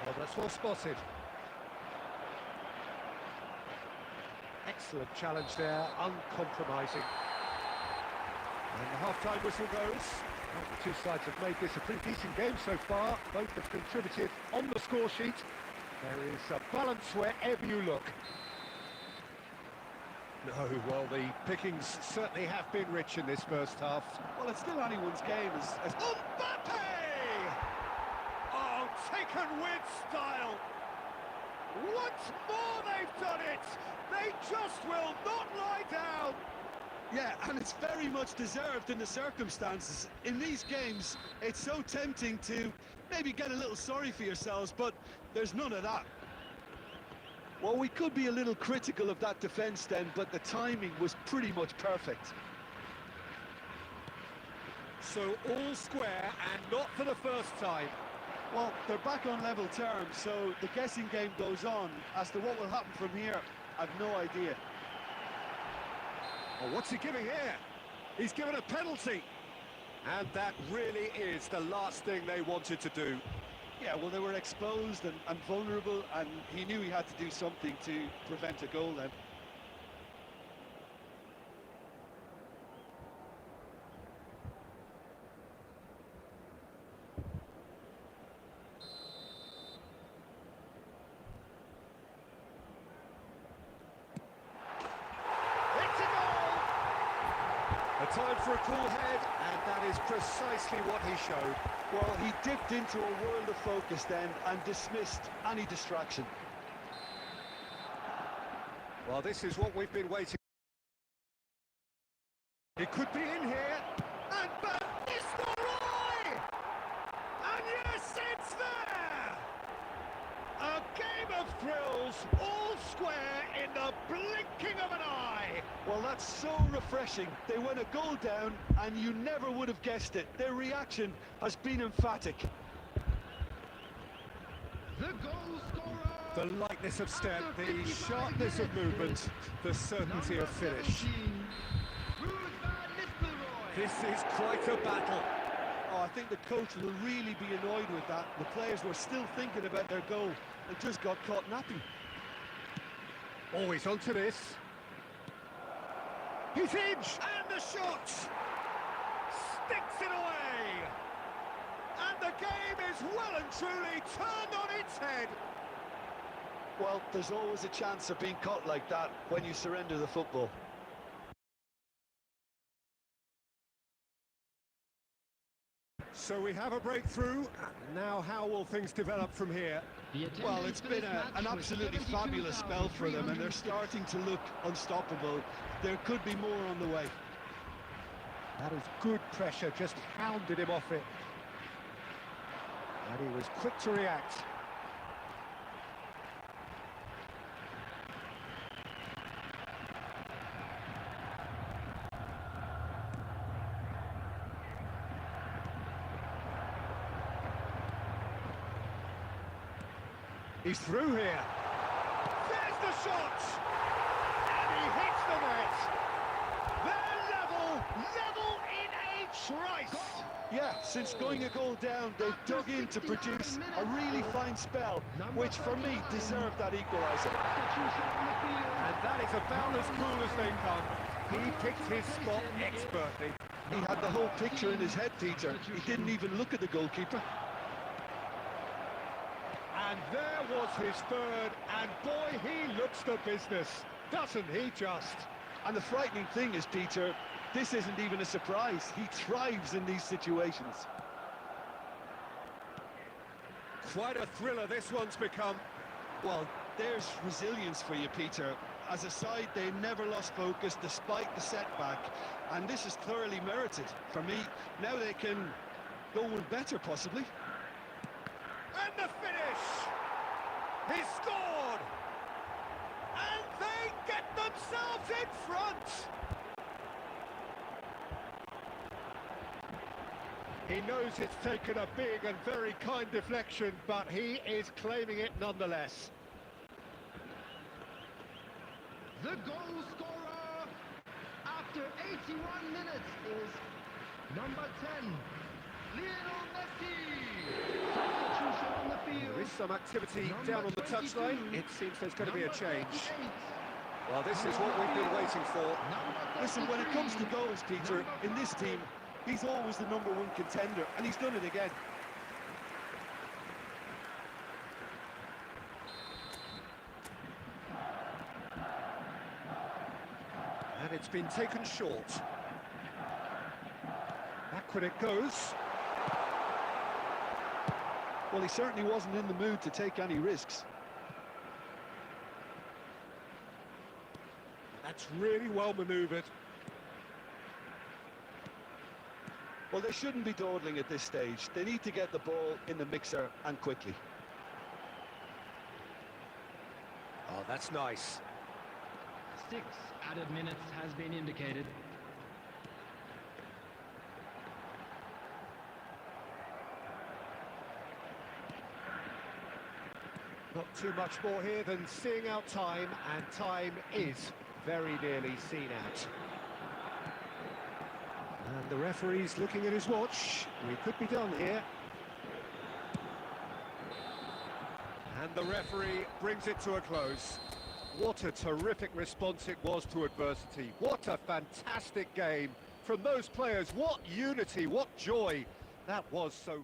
Well, that's well spotted. Excellent challenge there, uncompromising. And the half-time whistle goes. Well, the two sides have made this a pretty decent game so far. Both have contributed on the score sheet. There is a balance wherever you look. No, well, the pickings certainly have been rich in this first half. Well, it's still anyone's game as Mbappe! Oh, taken with style. Once more they've done it. They just will not lie down. Yeah, and it's very much deserved in the circumstances. In these games, it's so tempting to maybe get a little sorry for yourselves, but there's none of that. Well, we could be a little critical of that defence then, but the timing was pretty much perfect. So all square and not for the first time. Well, they're back on level terms, so the guessing game goes on. As to what will happen from here, I've no idea. Oh, what's he giving here? He's given a penalty. And that really is the last thing they wanted to do. Yeah, well, they were exposed and vulnerable, and he knew he had to do something to prevent a goal then. It's a goal! A time for a cool head, and that is precisely what he showed. Well, he dipped into a world of focus then and dismissed any distraction. Well, this is what we've been waiting. It could be in here, and Roy! And yes, it's there! A game of thrills, all square in the blinking of an eye. Well, that's so refreshing. They went a goal down, and you never would have guessed it. Their reaction has been emphatic. The goal scorer. The lightness of step, the sharpness of movement, the certainty of finish. This is quite a battle. Oh, I think the coach will really be annoyed with that. The players were still thinking about their goal and just got caught napping. Always onto this. He's in! And the shot! Sticks it away! And the game is well and truly turned on its head. Well, there's always a chance of being caught like that when you surrender the football. So we have a breakthrough. Now how will things develop from here? Well, it's been an absolutely fabulous spell for them, and they're starting to look unstoppable. There could be more on the way. That is good pressure, just hounded him off it. And he was quick to react. He's through here. There's the shot! And he hits the net. They're level in a trice. Yeah, since going a goal down, they've dug in to produce a really fine spell, which for me deserved that equaliser. And that is about as cool as they come. He picked his spot expertly. He had the whole picture in his head, Peter. He didn't even look at the goalkeeper. And there was his third, and boy, he looks the business, doesn't he just? And the frightening thing is, Peter, this isn't even a surprise. He thrives in these situations. Quite a thriller this one's become. Well, there's resilience for you, Peter. As a side, they never lost focus despite the setback, and this is thoroughly merited. For me, now they can go one better, possibly. And the finish! He scored! And they get themselves in front! He knows it's taken a big and very kind deflection, but he is claiming it nonetheless. The goal scorer after 81 minutes is number 10, Lionel Messi. Substitution on the field. There is some activity Number down on the 22, touchline. It seems there's going to be a number change. 38. Well, this is what we've been waiting for. Listen, when it comes to goals, Peter, in this team, he's always the #1 contender, and he's done it again. And it's been taken short. Backward it goes. Well, he certainly wasn't in the mood to take any risks. That's really well manoeuvred. Well, they shouldn't be dawdling at this stage. They need to get the ball in the mixer, and quickly. Oh, that's nice. 6 added minutes has been indicated. Not too much more here than seeing out time, and time is very nearly seen out. And the referee's looking at his watch. We could be done here. And the referee brings it to a close. What a terrific response it was to adversity. What a fantastic game from those players. What unity, what joy. That was so...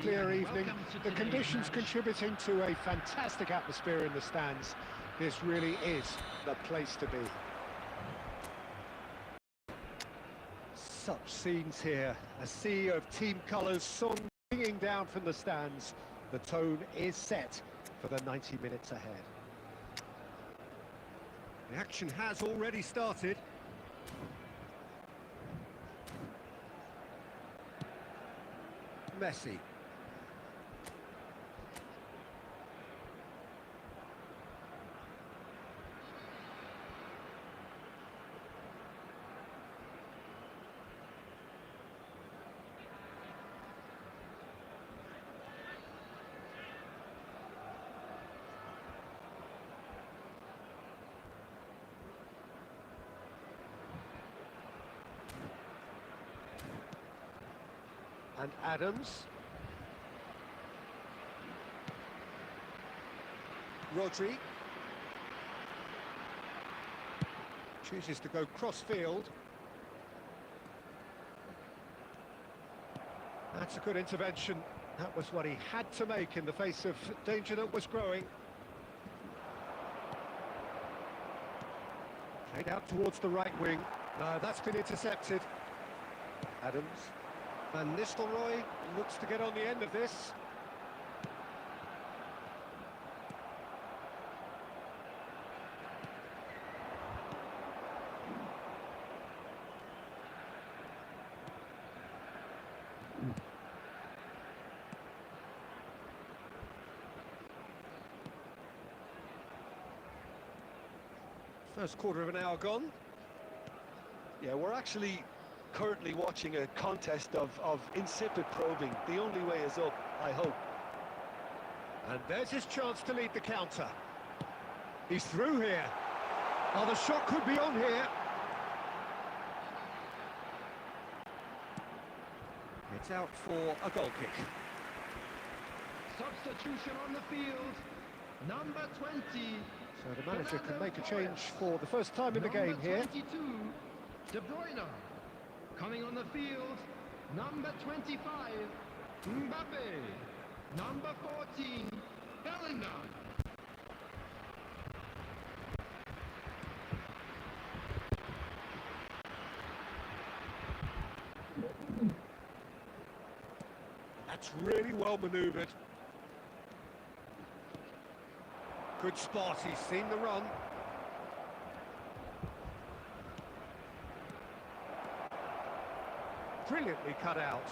clear evening, the conditions contributing to a fantastic atmosphere in the stands. This really is the place to be. Such scenes here, a sea of team colours, song ringing down from the stands. The tone is set for the 90 minutes ahead. The action has already started. Messi. And Adams. Rodri. Chooses to go cross-field. That's a good intervention. That was what he had to make in the face of danger that was growing. Played out towards the right wing. That's been intercepted. Adams. And Nistelrooy looks to get on the end of this. First quarter of an hour gone. Yeah, we're actually currently watching a contest of insipid probing. The only way is up, I hope. And there's his chance to lead the counter. He's through here. Oh, the shot could be on here. It's out for a goal kick. Substitution on the field, number 20. So the manager can make a change for the first time in the game here. Number 22, De Bruyne. Coming on the field, number 25, Mbappe. Number 14, Bellingham. That's really well manoeuvred. Good spot, he's seen the run. Brilliantly cut out.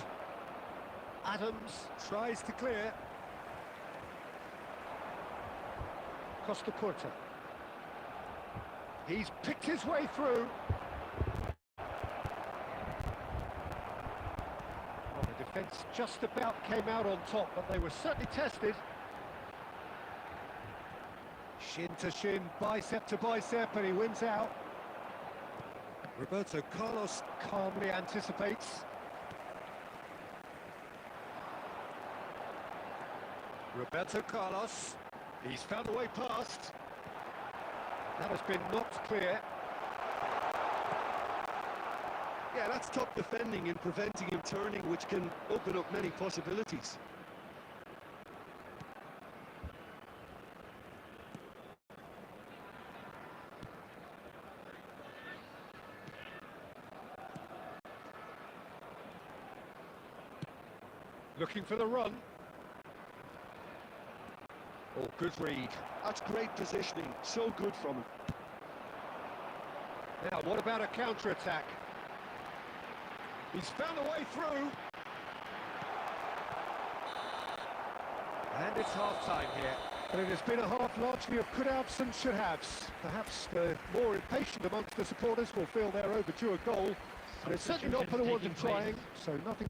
Adams tries to clear. Costa Curta. He's picked his way through. Well, the defence just about came out on top, but they were certainly tested. Shin to shin, bicep to bicep, and he wins out. Roberto Carlos calmly anticipates. Roberto Carlos, he's found a way past. That has been knocked clear. Yeah, that's top defending and preventing him turning, which can open up many possibilities. Looking for the run. Oh, good read. That's great positioning, so good from him. Now, what about a counter-attack? He's found a way through. And it's half-time here. But it has been a half largely of could-haves and should-haves. Perhaps the more impatient amongst the supporters will feel they're overdue a goal. But it's certainly not for the want of trying, so nothing.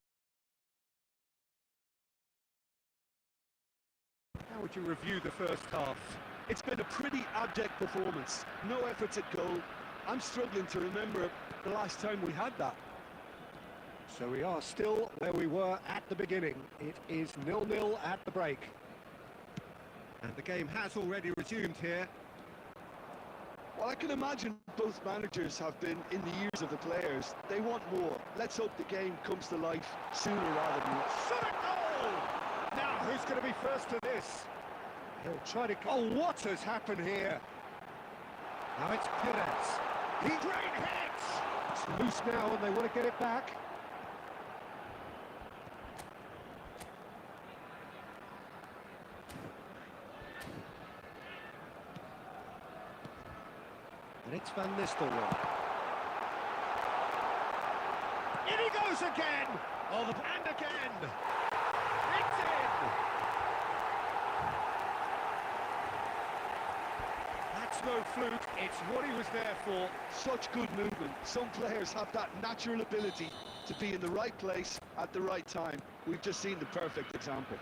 How would you review the first half? It's been a pretty abject performance. No efforts at goal. I'm struggling to remember the last time we had that. So we are still where we were at the beginning. It is 0-0 at the break. And the game has already resumed here. Well, I can imagine both managers have been in the ears of the players. They want more. Let's hope the game comes to life sooner rather than later. Shot a goal! Now, who's going to be first to this? He'll try to... Oh, what has happened here? Now it's Perez. He great hits! It's loose now and they want to get it back. And it's Van Nistelrooy. In he goes again! Oh, and again! It's in! That's no fluke, it's what he was there for. Such good movement. Some players have that natural ability to be in the right place at the right time. We've just seen the perfect example.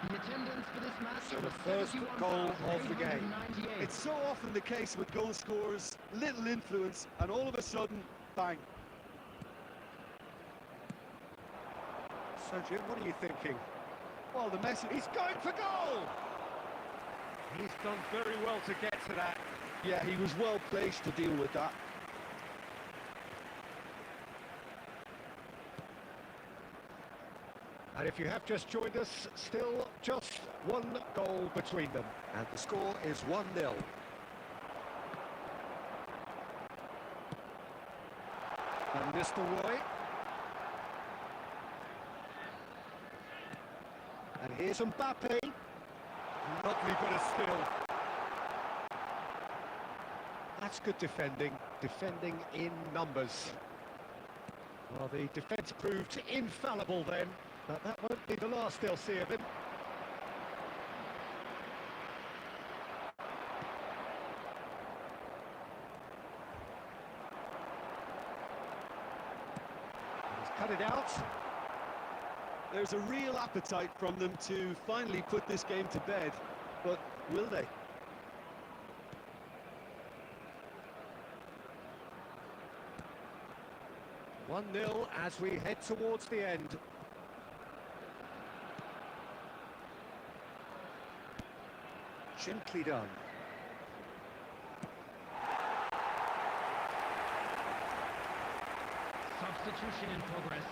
The attendance for this match So the was first goal of the game. It's so often the case with goal scorers, little influence, and all of a sudden, bang. So, Jim, what are you thinking? Well, the message... He's going for goal! He's done very well to get to that. Yeah, he was well placed to deal with that. And if you have just joined us, still just one goal between them. And the score is 1-0. And Nistelrooy. And here's Mbappe. Lovely bit of skill. That's good defending. Defending in numbers. Well, the defence proved infallible then. But that won't be the last they'll see of him. He's cut it out. There's a real appetite from them to finally put this game to bed, but will they? One 0 as we head towards the end. Gently done. Substitution in progress.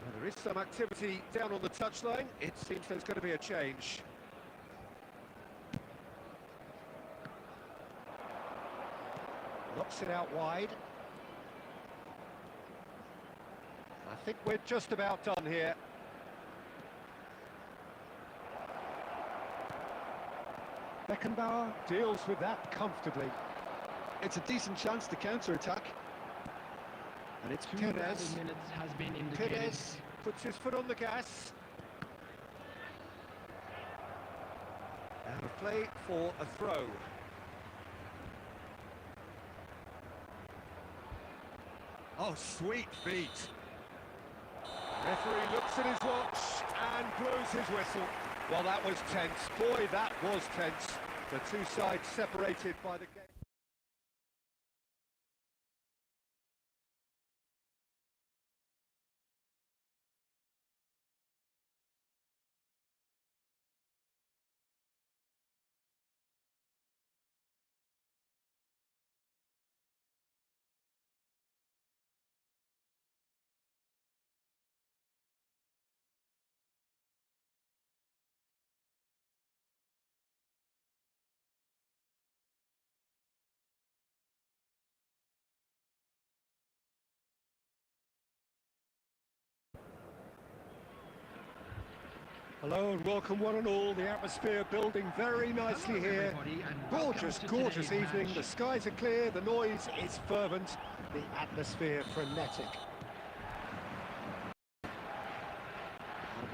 Well, there is some activity down on the touchline. It seems there's going to be a change. Knocks it out wide. think we're just about done here. Beckenbauer deals with that comfortably. It's a decent chance to counter-attack. And it's 2 Perez. added minutes has been indicated. Perez puts his foot on the gas. And a play for a throw. Oh, sweet feet. Referee looks at his watch and blows his whistle. Well, that was tense. Boy, that was tense. The two sides separated by the game. Hello and welcome one and all. The atmosphere building very nicely here. Gorgeous, gorgeous evening. The skies are clear, the noise is fervent, the atmosphere frenetic. And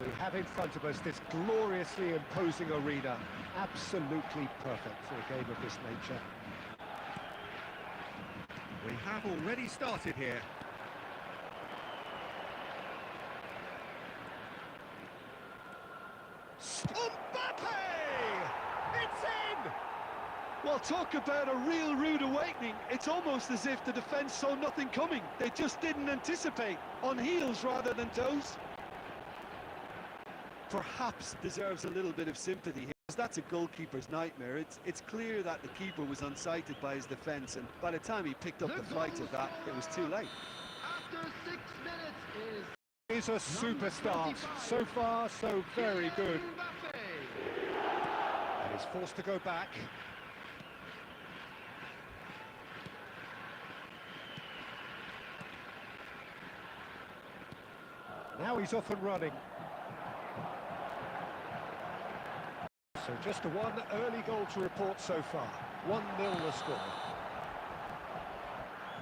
we have in front of us this gloriously imposing arena. Absolutely perfect for a game of this nature. We have already started here. Mbappe! It's in! Well, talk about a real rude awakening. It's almost as if the defence saw nothing coming. They just didn't anticipate. On heels rather than toes. Perhaps deserves a little bit of sympathy here. That's a goalkeeper's nightmare. It's clear that the keeper was unsighted by his defence, and by the time he picked up the flight of that, it was too late. After 6 minutes Is a superstar. So far, so very good. And he's forced to go back. Now he's off and running. So just a one early goal to report so far. 1-0 the score.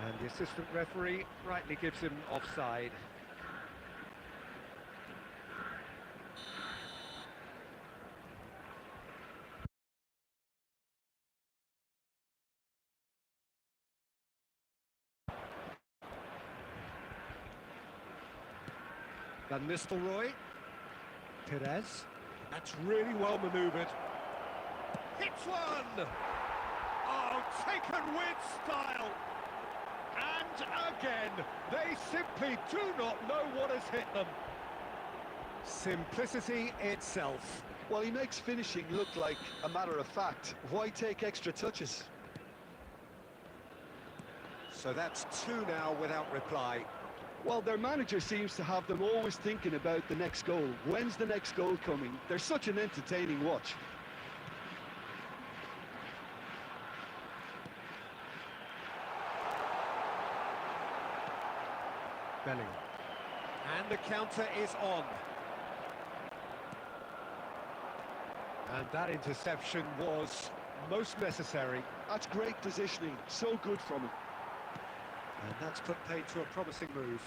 And the assistant referee rightly gives him offside. Van Nistelrooy. Perez. That's really well manoeuvred. Hits one! Oh, taken with style! And again, they simply do not know what has hit them. Simplicity itself. Well, he makes finishing look like a matter of fact. Why take extra touches? So that's two now without reply. Well, their manager seems to have them always thinking about the next goal. When's the next goal coming? They're such an entertaining watch. Bellingham. And the counter is on. And that interception was most necessary. That's great positioning. So good from him. And that's put paid to a promising move.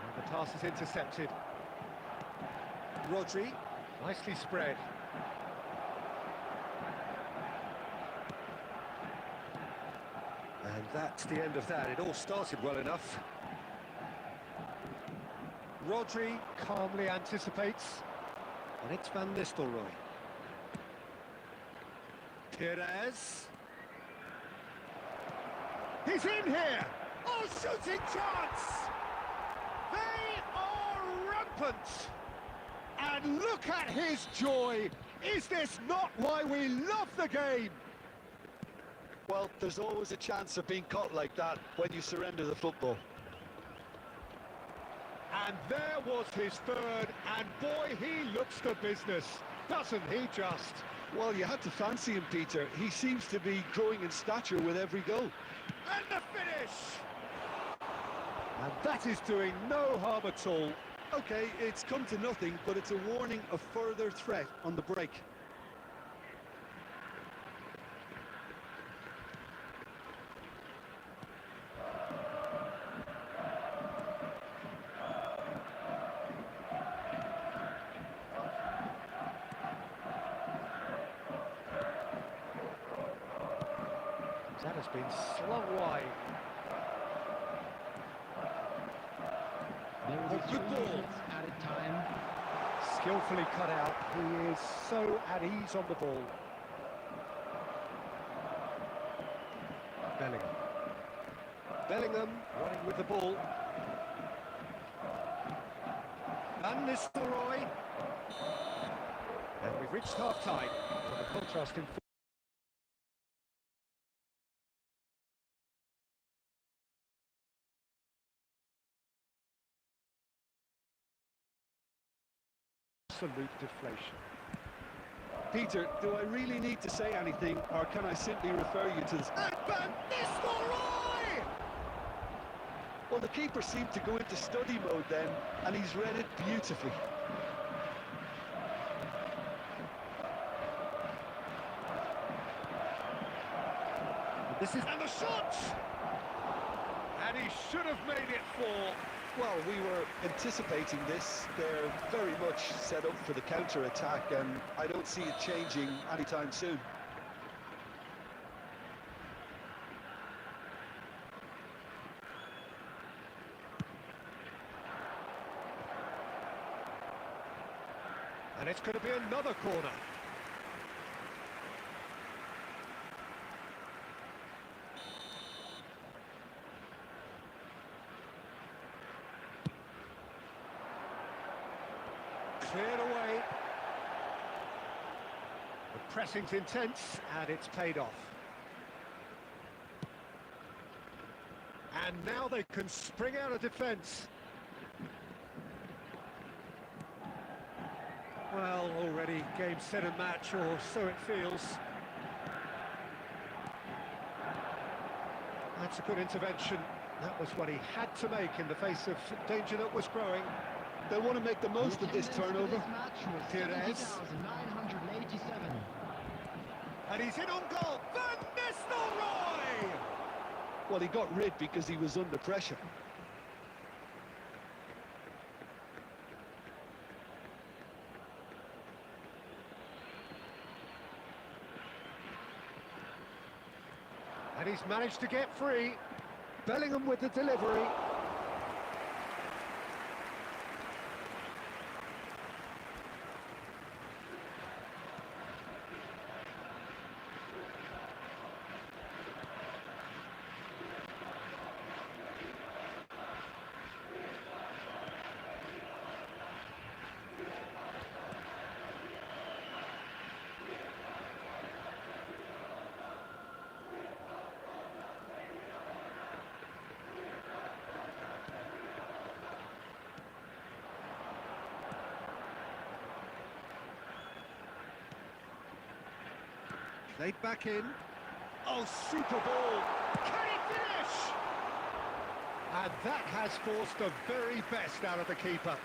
And the pass is intercepted. Rodri, nicely spread. And that's the end of that. It all started well enough. Rodri calmly anticipates, and it's Van Nistelrooy. Perez. He's in here! Oh, shooting chance! They are rampant! And look at his joy! Is this not why we love the game? Well, there's always a chance of being caught like that when you surrender the football. And there was his third, and boy, he looks the business, doesn't he just? Well, you had to fancy him, Peter. He seems to be growing in stature with every goal. And the finish! And that is doing no harm at all. Okay, it's come to nothing, but it's a warning of further threat on the break. That has been slung wide. There Oh, will be good 3 ball. minutes added time. Skillfully cut out. He is so at ease on the ball. Bellingham. Bellingham running with the ball. Van Nistelrooy. And we've reached half-time. For the contrast in absolute deflation. Peter, do I really need to say anything, or can I simply refer you to this? And Van Nistelrooy! Well, the keeper seemed to go into study mode then, and he's read it beautifully. And the shot! And he should have made it 4. Well, we were anticipating this. They're very much set up for the counter-attack, and I don't see it changing anytime soon. And it's going to be another corner. Cleared away. The pressing's intense, and it's paid off. And now they can spring out of defence. Well, already game, set and match, or so it feels. That's a good intervention. That was what he had to make in the face of danger that was growing. They'll want to make the most of this turnover. Here it is. 70,987. And he's in on goal. Van Nistelrooy! Well, he got rid because he was under pressure. And he's managed to get free. Bellingham with the delivery. Played back in. Oh, super ball. Can he finish? And that has forced the very best out of the keeper.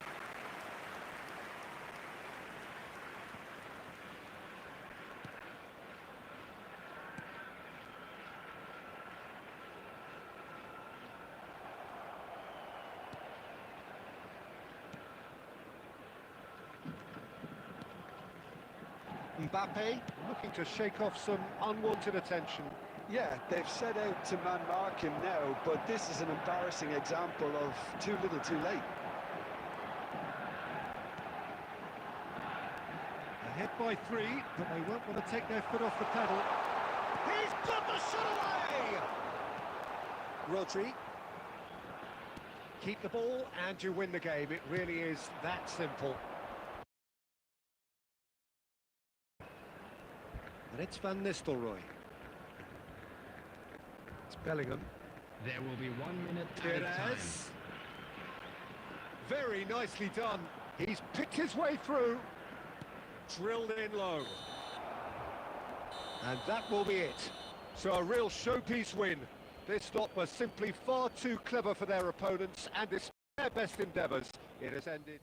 Mbappe looking to shake off some unwanted attention. Yeah, they've set out to man-mark him now, but this is an embarrassing example of too little too late. Ahead by 3, but they won't want to take their foot off the pedal. He's got the shot away! Rodri. Keep the ball and you win the game. It really is that simple. And it's Van Nistelrooy. It's Bellingham. There will be 1 minute Here added it time. is. Very nicely done. He's picked his way through. Drilled in low. And that will be it. So a real showpiece win. This stop was simply far too clever for their opponents, and despite their best endeavours, it has ended.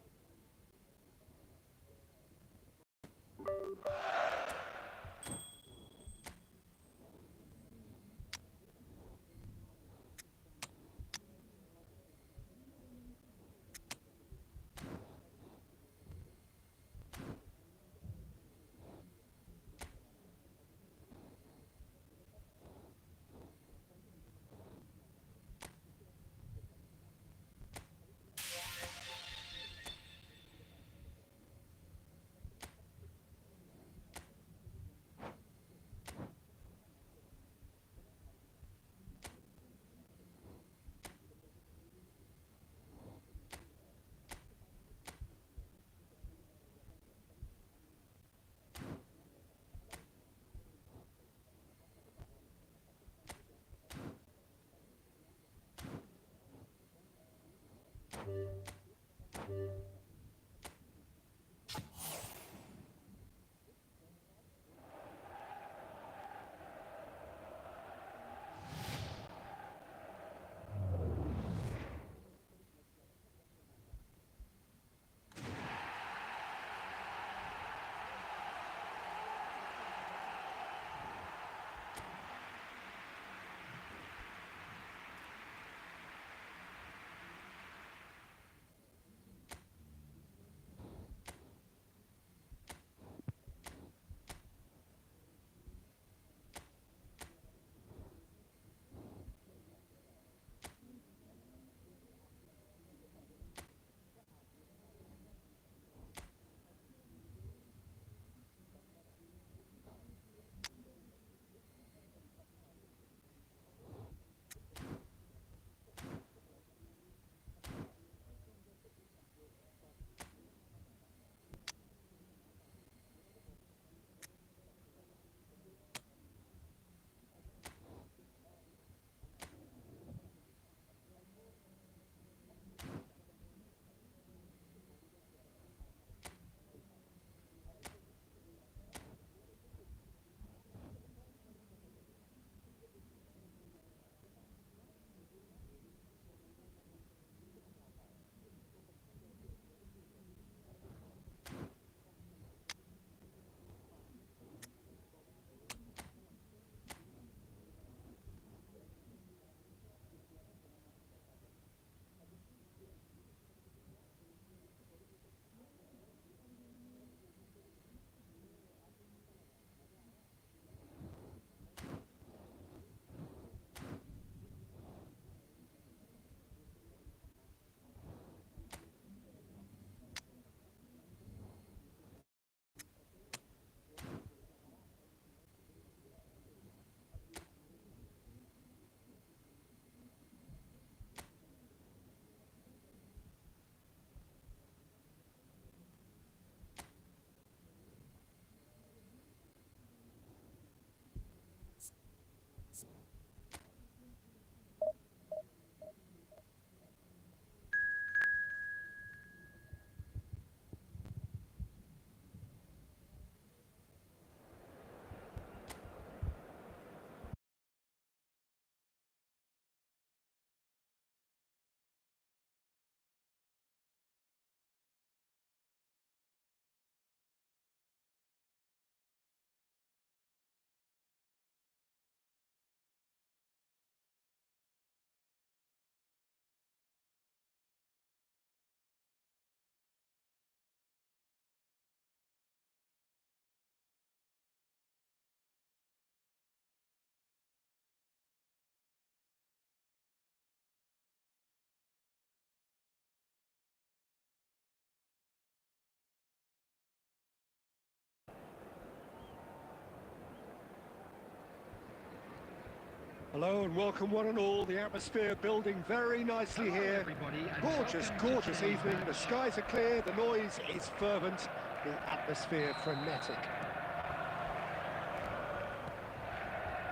Hello and welcome one and all. The atmosphere building very nicely here. Everybody, and Gorgeous, welcome to gorgeous today's evening. The match. skies are clear, the noise is fervent, the atmosphere frenetic.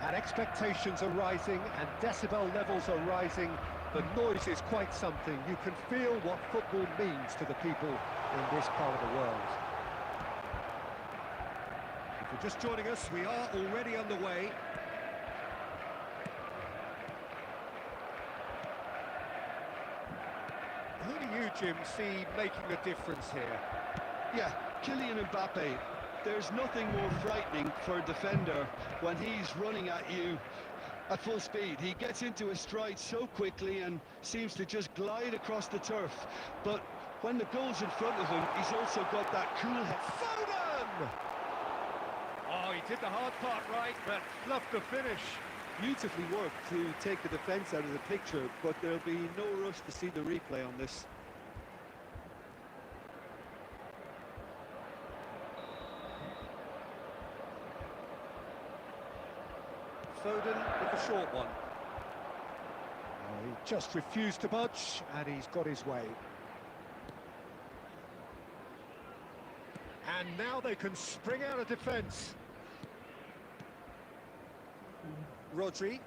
And expectations are rising and decibel levels are rising the noise is quite something. You can feel what football means to the people in this part of the world. If you're just joining us, we are already underway. Who do you, Jim, see making a difference here? Yeah, Kylian Mbappe. There's nothing more frightening for a defender when he's running at you at full speed. He gets into a stride so quickly and seems to just glide across the turf. But when the goal's in front of him, he's also got that cool head. Foden! Oh, he did the hard part right, but fluffed the finish. Beautifully worked to take the defence out of the picture, but there'll be no rush to see the replay on this. Foden with the short one. Oh, he just refused to budge, and he's got his way. And now they can spring out of defence. Rodri.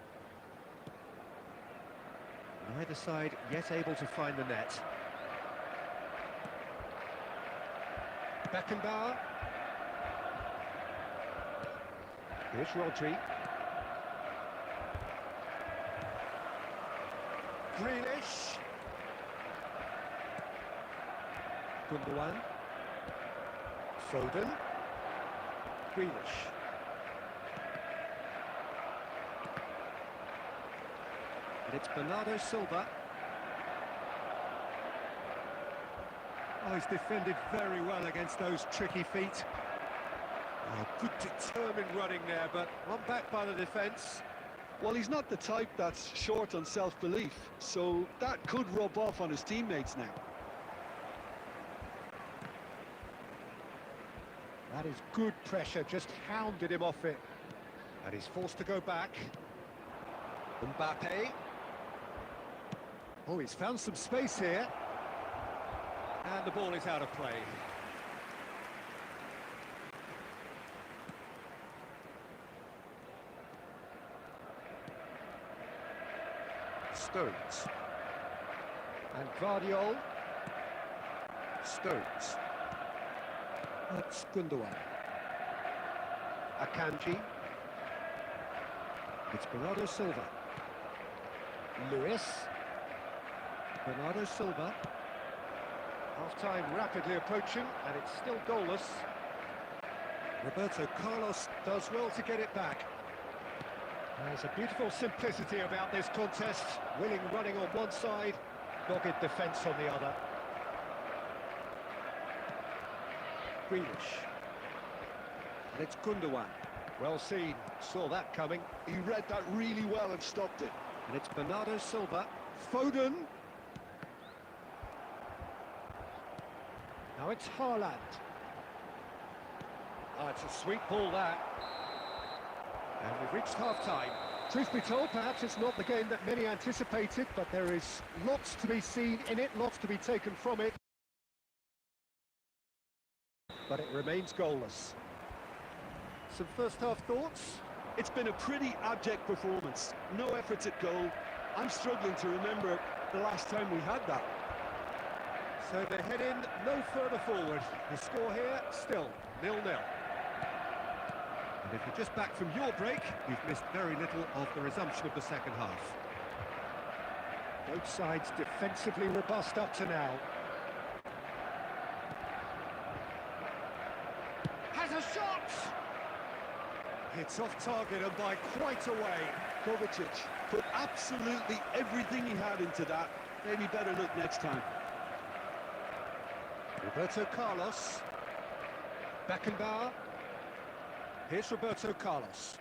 Neither side yet able to find the net. Beckenbauer. Here's Rodri. Grealish. Gundogan. Foden. Grealish. And it's Bernardo Silva. Oh, he's defended very well against those tricky feet. Oh, good determined running there, but one back by the defence. Well, he's not the type that's short on self-belief, so that could rub off on his teammates now. That is good pressure, just hounded him off it. And he's forced to go back. Mbappe. Oh, he's found some space here. And the ball is out of play. Stones. And Guardiol. Stones. That's Gundogan. Akanji. It's Bernardo Silva. Lewis. Bernardo Silva. Half-time rapidly approaching, and it's still goalless. Roberto Carlos does well to get it back. There's a beautiful simplicity about this contest. Willing running on one side, dogged defence on the other. Grealish. And it's Gundogan. Well seen, saw that coming. He read that really well and stopped it. And it's Bernardo Silva. Foden. Now it's Haaland. Oh, it's a sweet ball, that. And we've reached half-time. Truth be told, perhaps it's not the game that many anticipated, but there is lots to be seen in it, lots to be taken from it. But it remains goalless. Some first-half thoughts? It's been a pretty abject performance. No efforts at goal. I'm struggling to remember the last time we had that. So they head in no further forward. The score here, still 0-0. And if you're just back from your break, you've missed very little of the resumption of the second half. Both sides defensively robust up to now. Has a shot! It's off target and by quite a way. Kovacic put absolutely everything he had into that. Maybe better look next time. Roberto Carlos. Beckenbauer. Here's Roberto Carlos.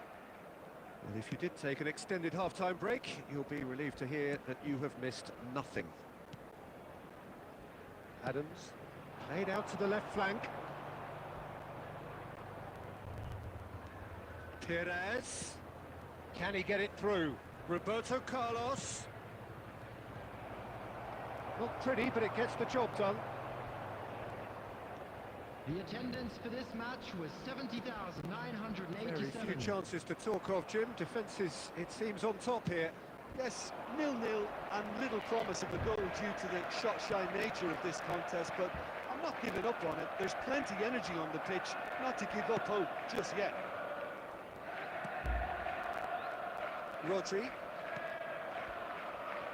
Well, if you did take an extended half-time break, you'll be relieved to hear that you have missed nothing. Adams, laid out to the left flank. Perez. Can he get it through? Roberto Carlos. Not pretty, but it gets the job done. The attendance for this match was 70,987. Very few chances to talk of, Jim. Defence is, it seems, on top here. Yes, 0-0 and little promise of a goal due to the shot-shy nature of this contest, but I'm not giving up on it. There's plenty energy on the pitch, not to give up hope just yet. Rodri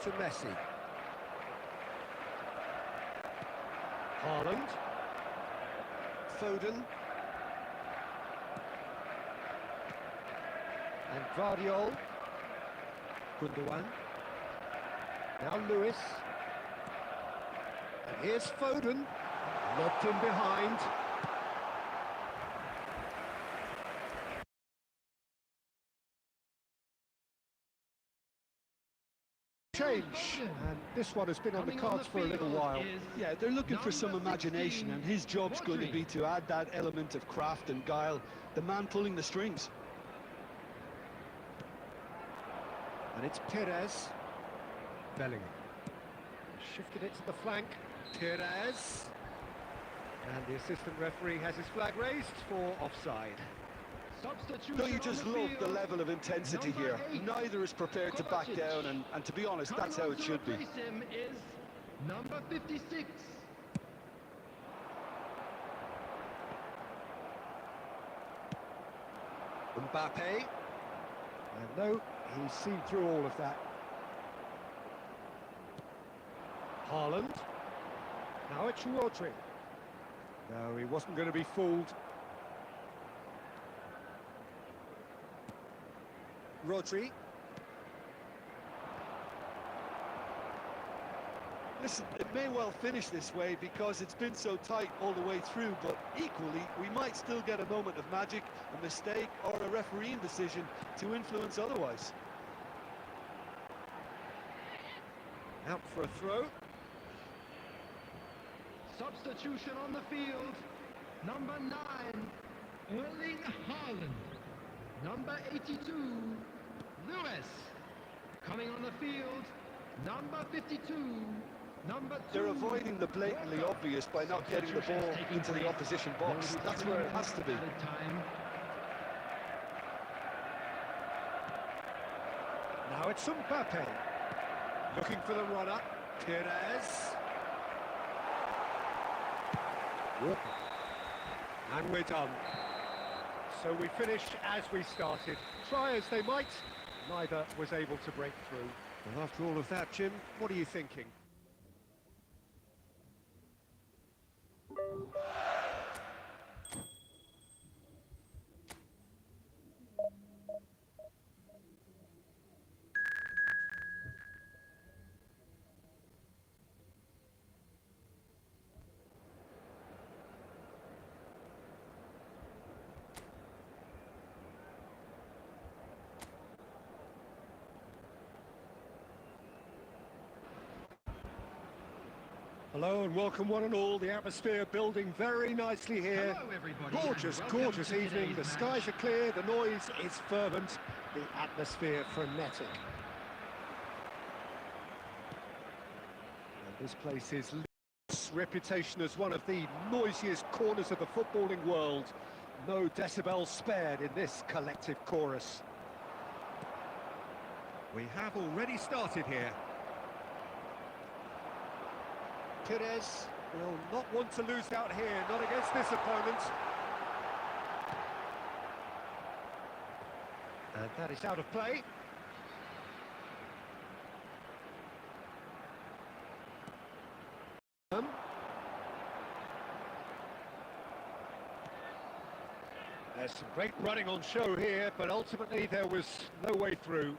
to Messi. Haaland. Foden. And Guardiol. Gundogan. Now Lewis. And here's Foden. Lobbed in behind. Change, and this one has been on the cards for a little while. Yeah, they're looking for some imagination, and his job's going to be to add that element of craft and guile, the man pulling the strings. And it's Perez. Bellingham. Shifted it to the flank. Perez. And the assistant referee has his flag raised for offside. Don't you just love the level of intensity here? Neither is prepared to back down, and to be honest, that's how it should be. Him is number 56. Mbappe. And no, he's seen through all of that. Haaland. Now it's Rodri. No, he wasn't going to be fooled. Rodri. Listen, it may well finish this way because it's been so tight all the way through, but equally, we might still get a moment of magic, a mistake, or a refereeing decision to influence otherwise. Out for a throw. Substitution on the field. Number 9, Erling Haaland. Number 82, Lewis. Coming on the field, number 52, number 2. They're avoiding the blatantly obvious by not getting the ball into the opposition box. That's where it has to be. Now it's Mbappe. Looking for the runner. Perez. Whoop. And we're done. So we finish as we started. Try as they might, neither was able to break through. Well, after all of that, Jim, what are you thinking? Hello and welcome one and all. The atmosphere building very nicely here. Hello, everybody, Gorgeous, and welcome gorgeous to evening. The today's skies match. are clear, the noise is fervent, the atmosphere frenetic. And this place is its reputation as one of the noisiest corners of the footballing world. No decibels spared in this collective chorus. We have already started here. Perez will not want to lose out here, not against this opponent. And that is out of play. There's some great running on show here, but ultimately there was no way through.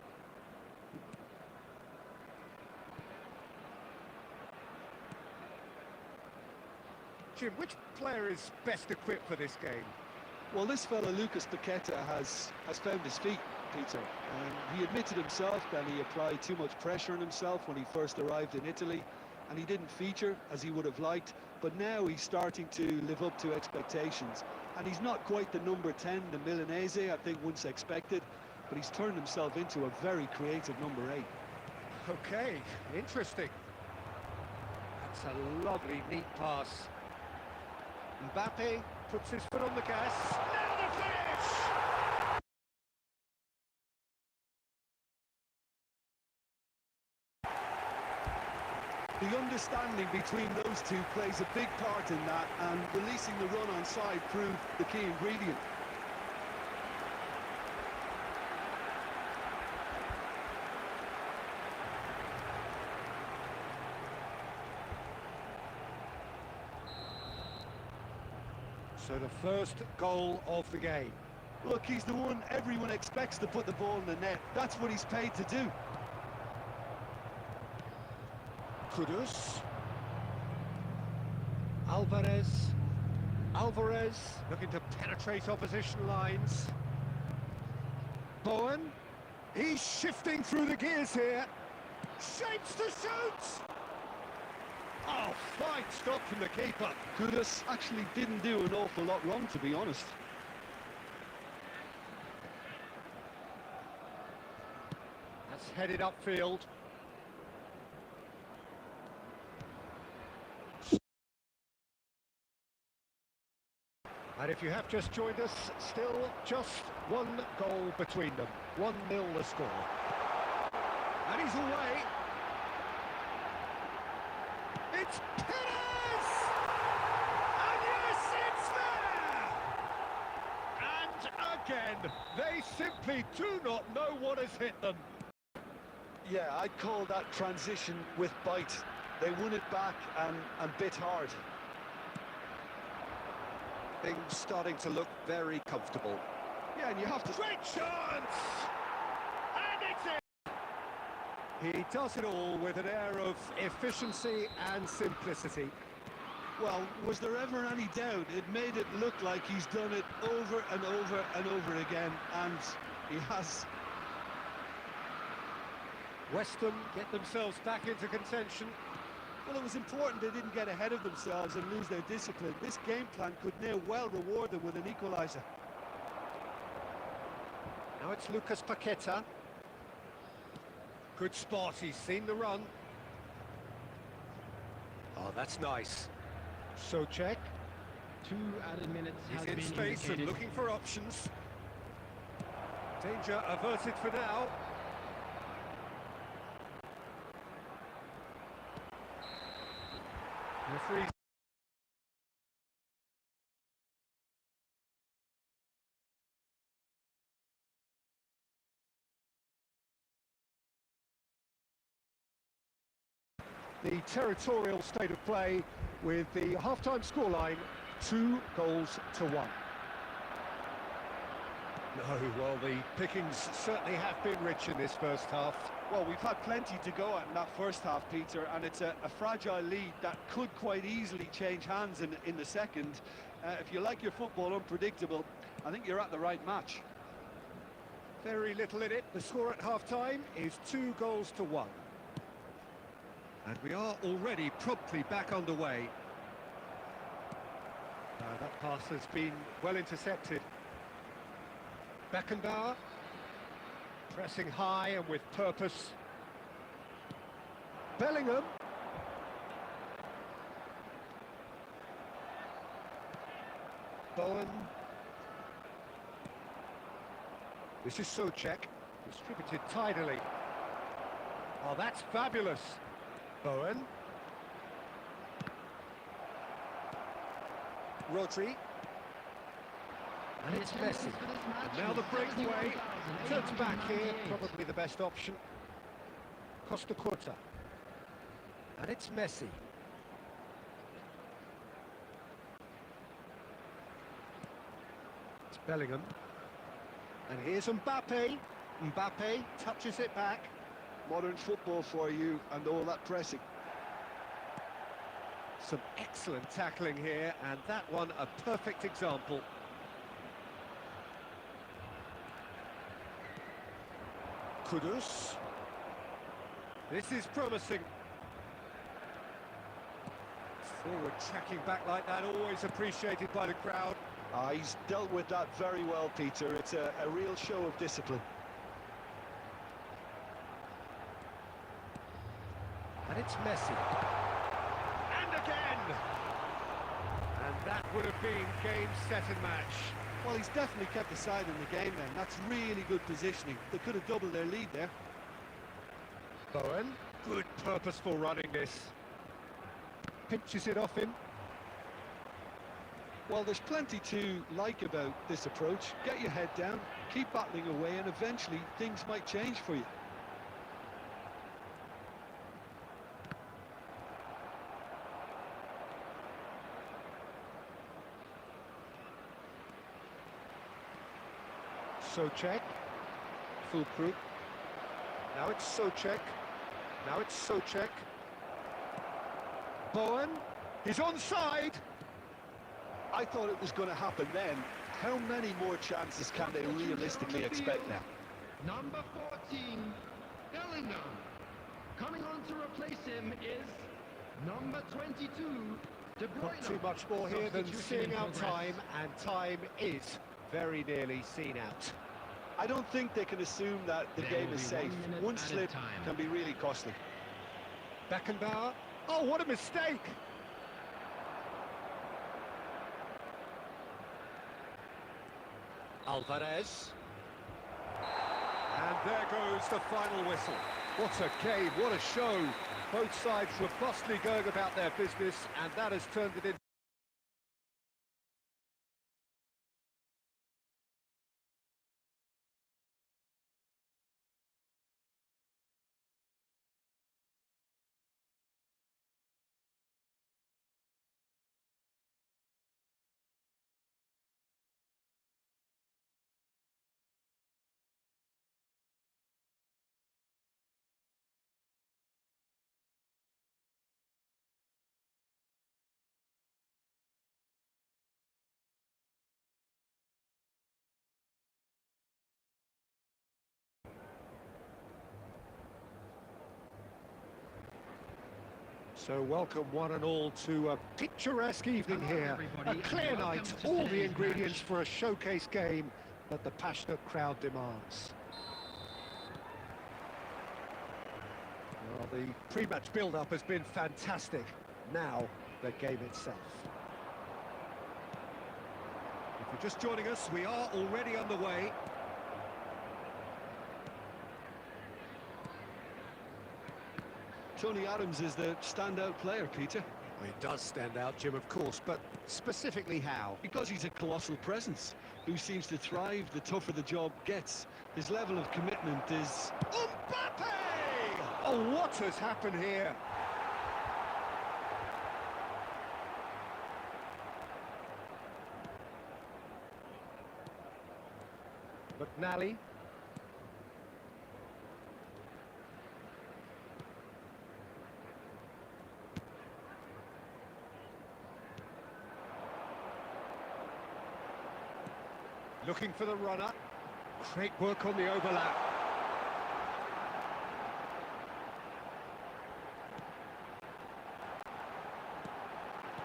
Jim, which player is best equipped for this game? Well, this fella, Lucas Paqueta, has found his feet, Peter. He admitted himself that he applied too much pressure on himself when he first arrived in Italy, and he didn't feature as he would have liked, but now he's starting to live up to expectations. And he's not quite the number 10, the Milanese, I think once expected, but he's turned himself into a very creative number 8. Okay, interesting. That's a lovely, neat pass. Mbappe puts his foot on the gas. Now the finish! The understanding between those two plays a big part in that, and releasing the run on side proved the key ingredient. So the first goal of the game. Look, he's the one everyone expects to put the ball in the net. That's what he's paid to do. Kudus. Alvarez looking to penetrate opposition lines. Bowen. He's shifting through the gears here. Shapes to shoot! Oh, fine stop from the keeper. Kudus actually didn't do an awful lot wrong, to be honest. That's headed upfield. And if you have just joined us, still just one goal between them. 1-0 the score. And he's away. It's Perez! And yes, it's there! And again, they simply do not know what has hit them. Yeah, I'd call that transition with bite. They won it back and bit hard. Things starting to look very comfortable. Yeah, and you have to... Great chance! And it's in! He does it all with an air of efficiency and simplicity. Well, was there ever any doubt? It made it look like he's done it over and over and over again, and he has. West Ham get themselves back into contention. Well, it was important they didn't get ahead of themselves and lose their discipline. This game plan could now well reward them with an equaliser. Now it's Lucas Paqueta. Good spot, he's seen the run. Oh, that's nice. Souček. 2 added minutes He's has in been space and indicated. looking for options. Danger averted for now. Referee. The territorial state of play with the half-time scoreline 2-1. No, well, the pickings certainly have been rich in this first half. Well, we've had plenty to go at in that first half, Peter, and it's a fragile lead that could quite easily change hands in the second. If you like your football unpredictable, I think you're at the right match. Very little in it. The score at half-time is 2-1. And we are already promptly back underway. That pass has been well intercepted. Beckenbauer, pressing high and with purpose. Bellingham. Bowen. This is Souček, distributed tidily. Oh, that's fabulous. Bowen. Rodri. And it's Messi. And now the breakaway. Turns back here, probably the best option. Costa Curta. And it's Messi. It's Bellingham. And here's Mbappe. Mbappe touches it back. Modern football for you and all that pressing. Some excellent tackling here, and that one a perfect example. Kudus. This is promising. Forward tracking back like that, always appreciated by the crowd. He's dealt with that very well, Peter. It's a real show of discipline. And it's Messi. And again! And that would have been game, set and match. Well, he's definitely kept the side in the game then. That's really good positioning. They could have doubled their lead there. Bowen, good purposeful running this. pinches it off him. Well, there's plenty to like about this approach. Get your head down, keep battling away, and eventually things might change for you. Socek, Fulkrug. Now it's Socek. Now it's Socek. Bowen, he's onside. I thought it was going to happen then. How many more chances can they realistically expect now? Number 14, Bellingham. Coming on to replace him is number 22, De Bruyne. Not too much more here than Substitution seeing in out progress. time, and time is very nearly seen out. I don't think they can assume that the There game will is be 1 safe. minute One at a slip time. can be really costly. Beckenbauer. Oh, what a mistake! Alvarez. And there goes the final whistle. What a game, what a show. Both sides robustly going about their business, and that has turned it into... So welcome one and all to a picturesque evening Hello, here. everybody, A and clear welcome night, to all the today's ingredients match. for a showcase game that the passionate crowd demands. Well, the pre-match build-up has been fantastic. Now, the game itself. If you're just joining us, we are already underway. Tony Adams is the standout player, Peter, Well, he does stand out, Jim, of course, but specifically how? because he's a colossal presence who seems to thrive the tougher the job gets. His level of commitment is... Mbappe! Oh, what has happened here? McNally. Looking for the runner. Great work on the overlap.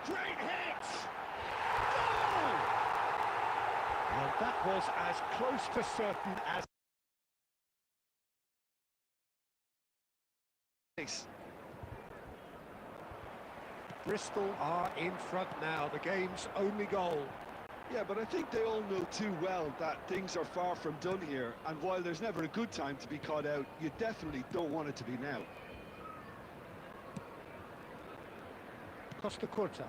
Great hit! Goal! And that was as close to certain as... Bristol are in front now, the game's only goal. Yeah, but I think they all know too well that things are far from done here, and while there's never a good time to be caught out, you definitely don't want it to be now. Costa Curta.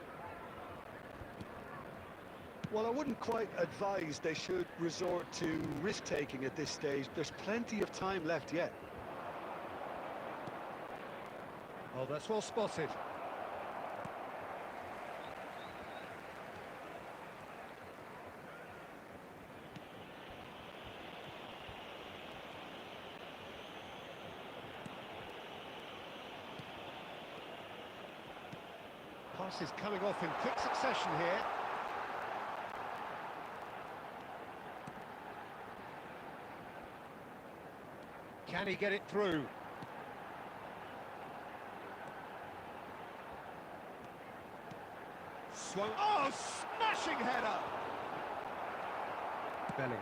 Well, I wouldn't quite advise they should resort to risk-taking at this stage. There's plenty of time left yet. Oh, that's well spotted. Passes coming off in quick succession here. Can he get it through? Swung. Oh, smashing header! Bellingham.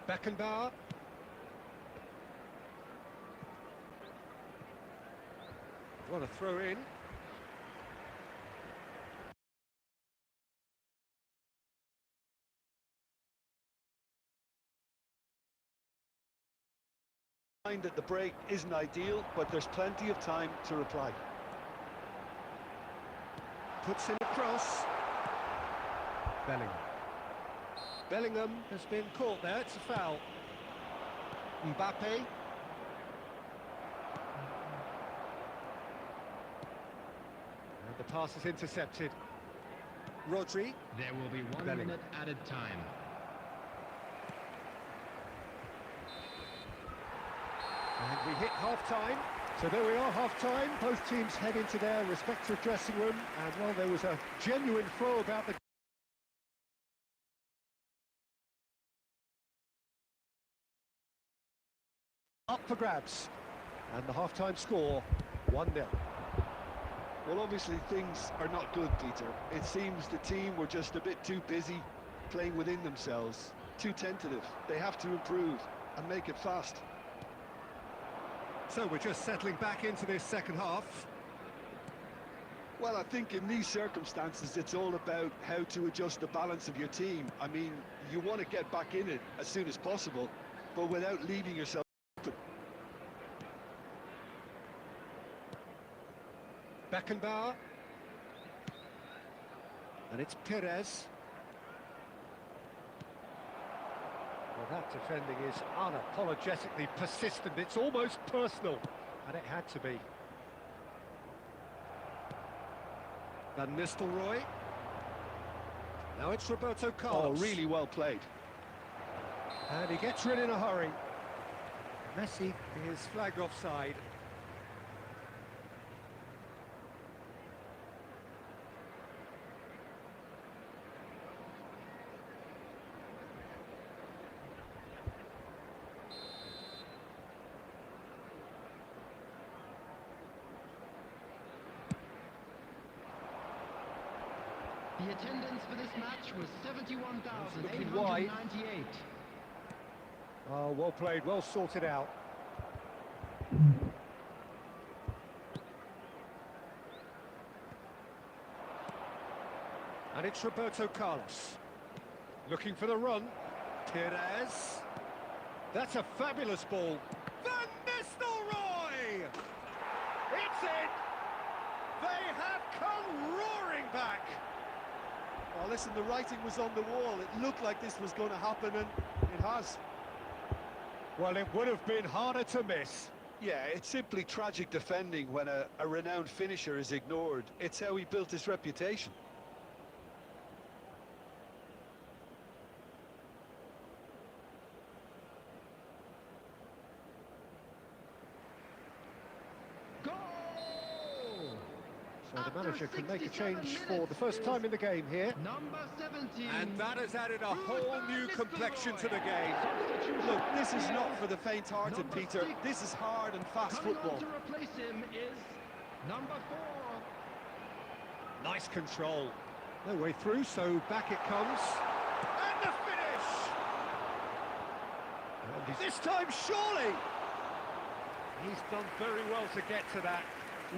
Beckenbauer. Want to throw in. mind that the break isn't ideal, but there's plenty of time to reply. Puts in a cross. Bellingham. Bellingham has been caught there, it's a foul. Mbappe. And the pass is intercepted. Rodri. There will be 1 Bellingham. minute added time. And we hit half-time. So there we are, half-time. Both teams head into their respective dressing room. And, well, there was a genuine flow about the... Up for grabs. And the half-time score, 1-0. Well, obviously things are not good, Peter. It seems the team were just a bit too busy playing within themselves, too tentative. They have to improve and make it fast. So we're just settling back into this second half. Well, I think in these circumstances, it's all about how to adjust the balance of your team. I mean, you want to get back in it as soon as possible, but without leaving yourself open. Beckenbauer. And it's Perez. Well, that defending is unapologetically persistent. It's almost personal, and it had to be. Van Nistelrooy. Now it's Roberto Carlos. Oh, really well played. And he gets rid in a hurry. Messi is flagged offside. The attendance for this match was Looking wide. 71,898. Oh, well played, well sorted out. And it's Roberto Carlos. Looking for the run. Perez. That's a fabulous ball. Van Nistelrooy! It's in! They have come roaring back! Oh, listen, the writing was on the wall. It looked like this was going to happen, and it has. Well, it would have been harder to miss. Yeah, it's simply tragic defending when a renowned finisher is ignored. It's how he built his reputation. So the manager can make a change for the first time in the game here. Number 17. And that has added a whole new complexion to the game. Look, this is not for the faint-hearted, Peter. This is hard and fast football. Coming on to replace him is number 4. Nice control. No way through, so back it comes. And the finish! And this time, surely! He's done very well to get to that.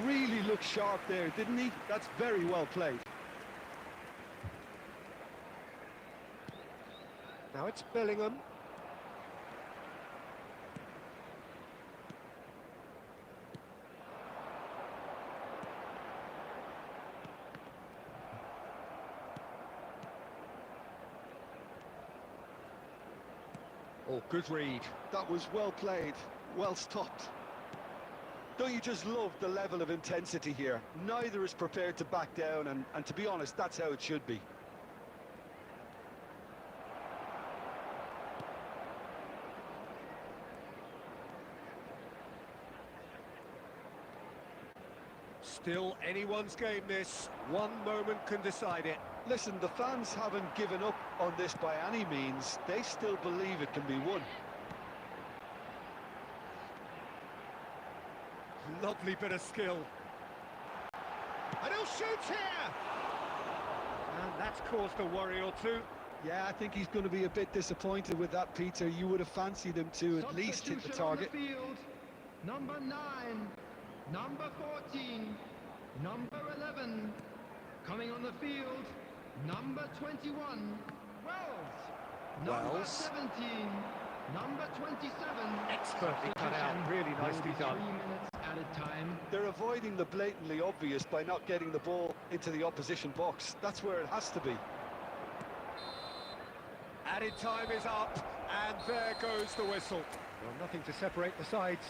Really looked sharp there, didn't he? That's very well played. Now it's Bellingham. Oh, good read. That was well played, well stopped. Don't you just love the level of intensity here? Neither is prepared to back down, and to be honest, that's how it should be. Still anyone's game, this. One moment can decide it. Listen, the fans haven't given up on this by any means. They still believe it can be won. Lovely bit of skill. And he'll shoot here! And that's caused a worry or two. Yeah, I think he's going to be a bit disappointed with that, Peter. You would have fancied him to at least hit the target. On the field, number 9, number 14, number 11. Coming on the field, number 21, Wells. Number Wells. 17, Number 27. Expertly cut out, really nicely done. 3 minutes at a time. They're avoiding the blatantly obvious by not getting the ball into the opposition box. That's where it has to be. Added time is up, and there goes the whistle. Well, nothing to separate the sides.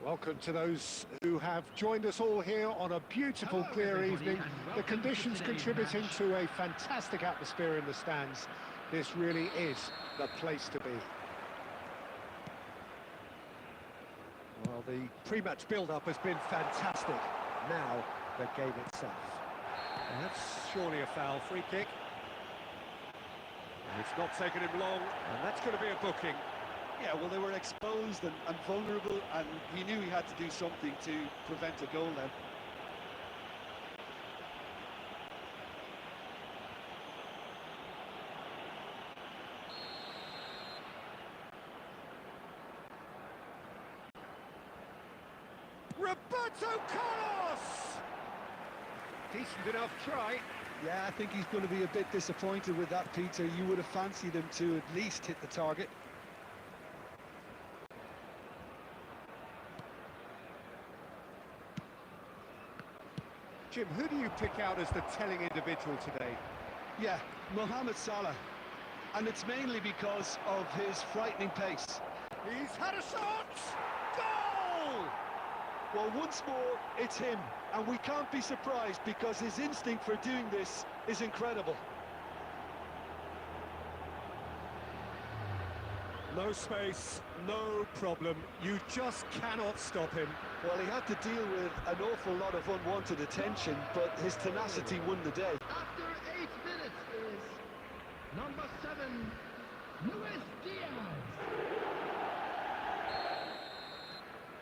Welcome to those who have joined us all here on a beautiful, Hello, clear everybody, evening. and The welcome to conditions today's contributing match. to a fantastic atmosphere in the stands. This really is the place to be. Well, the pre-match build-up has been fantastic. Now, the game itself. And that's surely a foul. Free kick. And it's not taken him long, and that's going to be a booking. Yeah, well, they were exposed and vulnerable, and he knew he had to do something to prevent a goal then. Roberto Carlos! Decent enough try. Yeah, I think he's going to be a bit disappointed with that, Peter. You would have fancied him to at least hit the target. Jim, who do you pick out as the telling individual today? Yeah, Mohamed Salah. And it's mainly because of his frightening pace. He's had a shot! Goal! Well, once more, it's him. And we can't be surprised because his instinct for doing this is incredible. No space, no problem. You just cannot stop him. Well, he had to deal with an awful lot of unwanted attention, but his tenacity won the day. After 8 minutes is number 7, Luis Diaz.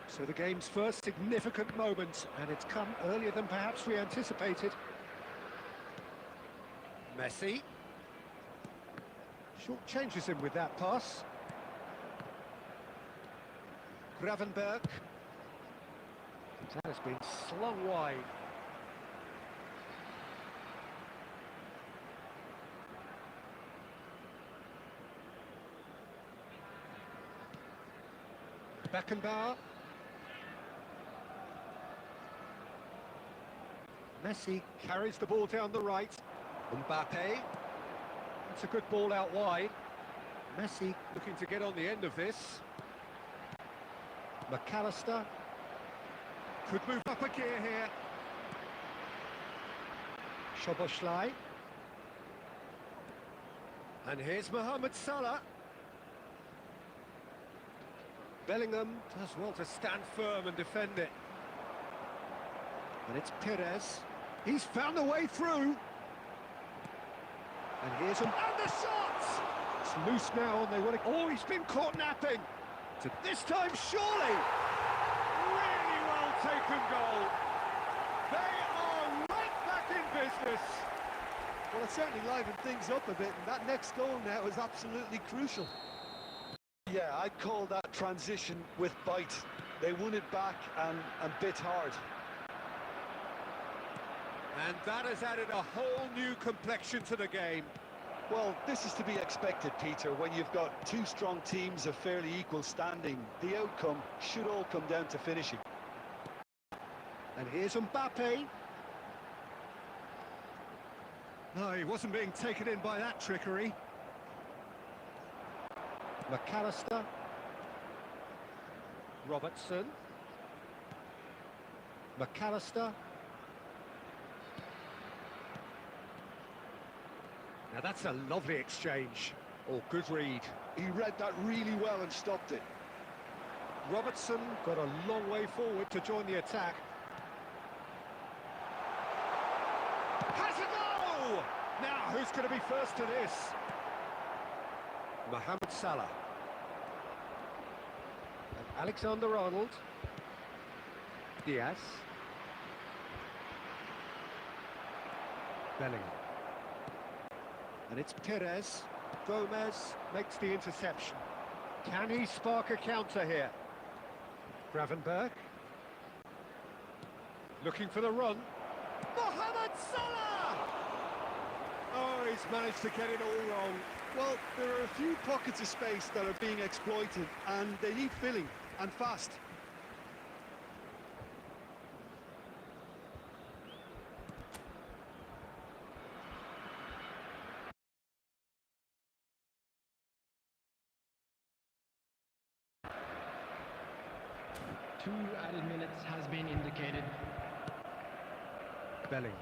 So the game's first significant moment, and it's come earlier than perhaps we anticipated. Messi. Short changes him with that pass. Gravenberg. That has been slung wide. Beckenbauer. Messi carries the ball down the right. Mbappe. That's a good ball out wide. Messi looking to get on the end of this. McAllister. Could move up a gear here. Szoboszlai. And here's Mohamed Salah. Bellingham does well to stand firm and defend it. And it's Perez. He's found a way through. And here's him. And the shot! It's loose now, and they want to... Oh, he's been caught napping. To this time, surely. Really well taken goal. They are right back in business. Well, it certainly livened things up a bit, and that next goal now is absolutely crucial. Yeah, I'd call that transition with bite. They won it back and bit hard. And that has added a whole new complexion to the game. Well, this is to be expected, Peter. When you've got two strong teams of fairly equal standing, the outcome should all come down to finishing. And here's Mbappe. No, he wasn't being taken in by that trickery. McAllister. Robertson. McAllister. Now that's a lovely exchange. Oh, good read. He read that really well and stopped it. Robertson got a long way forward to join the attack. Has a goal! Now, who's going to be first to this? Mohamed Salah. And Alexander-Arnold. Diaz. Bellingham. And it's Perez. Gomez makes the interception. Can he spark a counter here? Gravenberg. Looking for the run. Mohamed Salah! Oh, he's managed to get it all wrong. Well, there are a few pockets of space that are being exploited, and they need filling, and fast. Two added minutes has been indicated. Bellingham.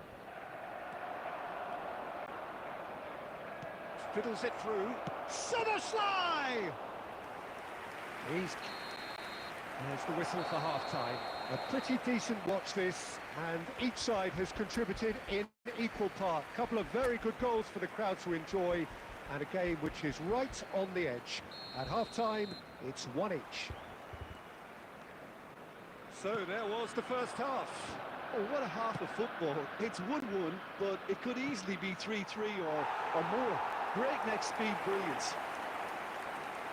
Fiddles it through. Somersley! There's the whistle for half-time. A pretty decent watch this, and each side has contributed in equal part. A couple of very good goals for the crowd to enjoy, and a game which is right on the edge. At half-time, it's 1 each. So there was the first half. Oh, what a half of football. It's 1-1, but it could easily be 3-3 or more. Breakneck speed brilliance.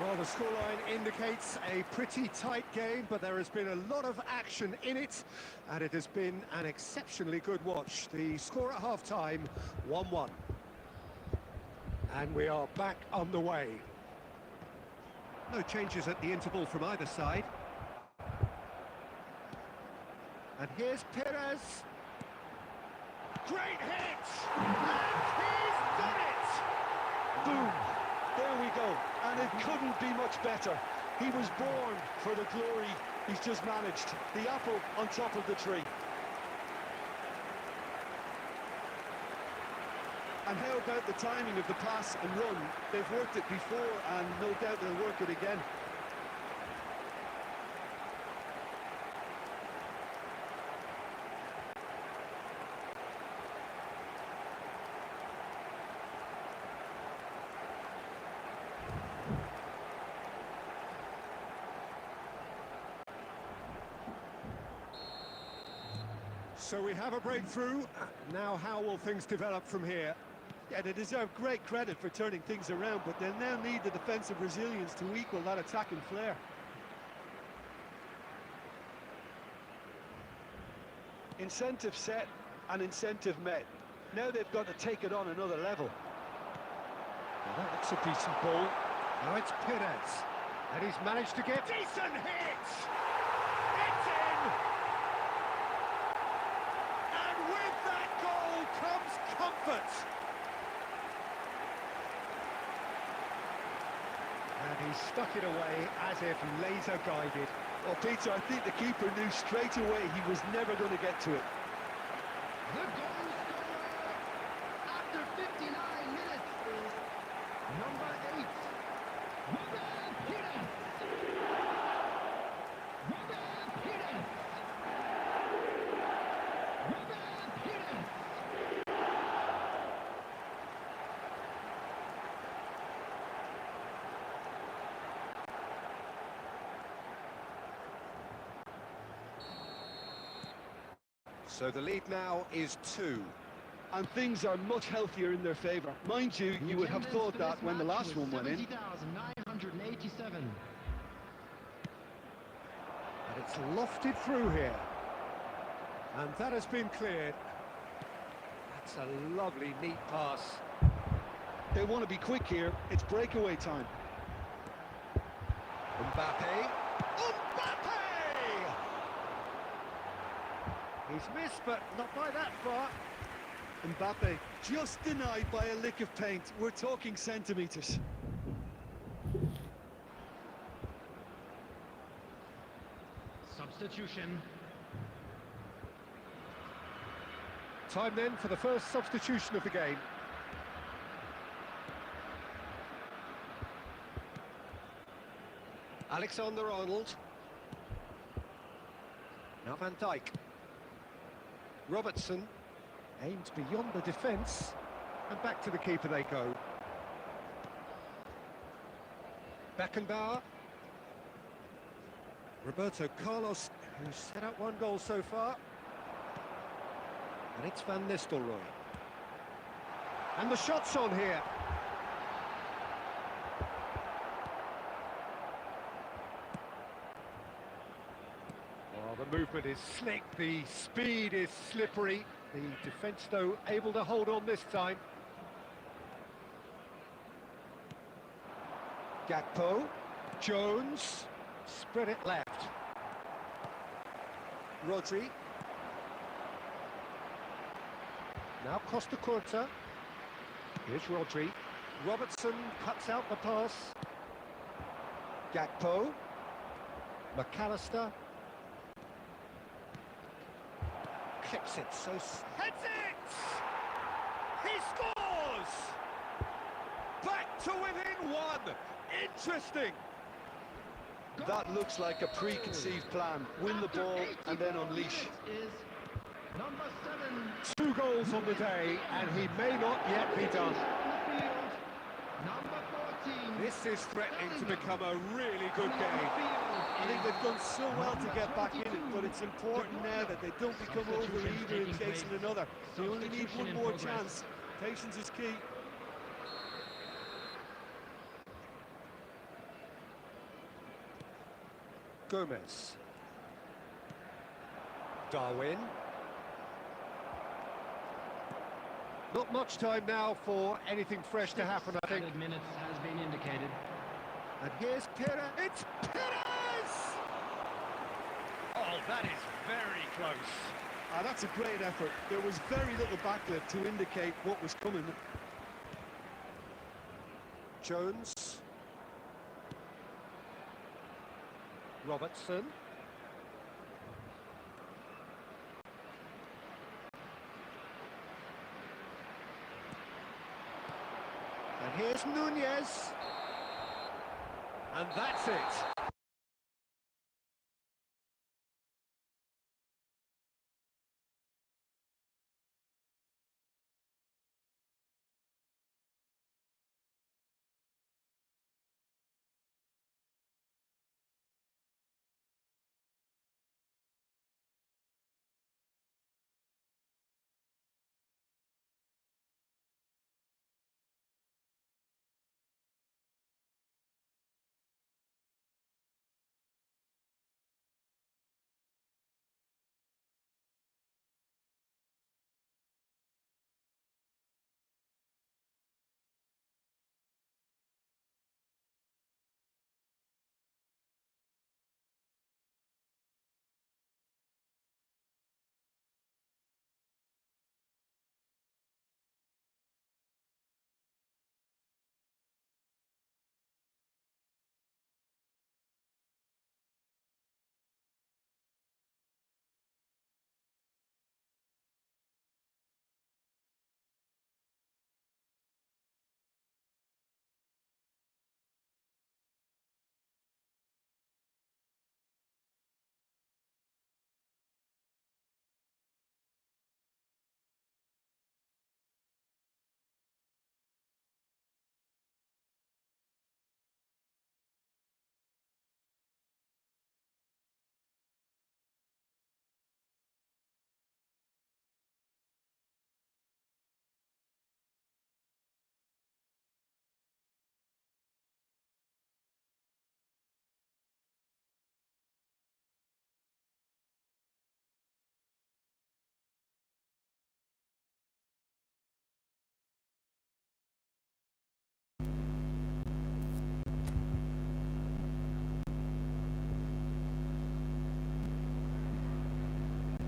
Well, the scoreline indicates a pretty tight game, but there has been a lot of action in it, and it has been an exceptionally good watch. The score at half-time, 1-1. And we are back underway. No changes at the interval from either side. And here's Perez. Great hit! And he's done it! Boom! There we go. And it couldn't be much better. He was born for the glory he's just managed. The apple on top of the tree. And how about the timing of the pass and run? They've worked it before, and no doubt they'll work it again. So we have a breakthrough. Now how will things develop from here? Yeah, they deserve great credit for turning things around, but they'll now need the defensive resilience to equal that attacking flair. Incentive set and incentive met. Now they've got to take it on another level. Well, that looks a decent ball. Now it's Perez. And he's managed to get... Decent hit! It's in! And with that goal comes comfort. And he stuck it away as if laser guided. Well, Peter, I think the keeper knew straight away he was never going to get to it. The goal scorer after 59 minutes is number 8, Robert Pires. Robert Pires. Robert Pires. So the lead now is 2. And things are much healthier in their favour. Mind you, you would have thought that when the last one went in. 70,987. And it's lofted through here. And that has been cleared. That's a lovely, neat pass. They want to be quick here. It's breakaway time. Mbappe. Mbappe! He's missed, but not by that far. Mbappe just denied by a lick of paint. We're talking centimetres. substitution. Time then for the first substitution of the game. Alexander-Arnold. Now Van Dijk. Robertson aimed beyond the defence, and back to the keeper they go. Beckenbauer. Roberto Carlos, who's set up one goal so far. And it's Van Nistelrooy. And the shot's on here. Oh, the movement is slick, the speed is slippery. The defence, though, able to hold on this time. Gakpo, Jones, spread it left. Rodri. Now Costa Curta. Here's Rodri. Robertson cuts out the pass. Gakpo. McAllister. Clips it, so... Heads it! He scores! Back to within one! Interesting! That looks like a preconceived plan. Win the ball and then unleash. Is number 7. 2 goals on the day, and he may not yet be done. On the field, number 14. This is threatening to become a really good game. I think they've done so well to get back in it, but it's important now that they don't become over-eager in chasing another. They only need one more chance. Patience is key. Gomez. Darwin. Not much time now for anything fresh to happen, I think. Added minutes has been indicated. And here's Perez. It's Perez! Oh, that is very close. That's a great effort. There was very little backlift to indicate what was coming. Jones. Robertson. And here's Nunez. And that's it.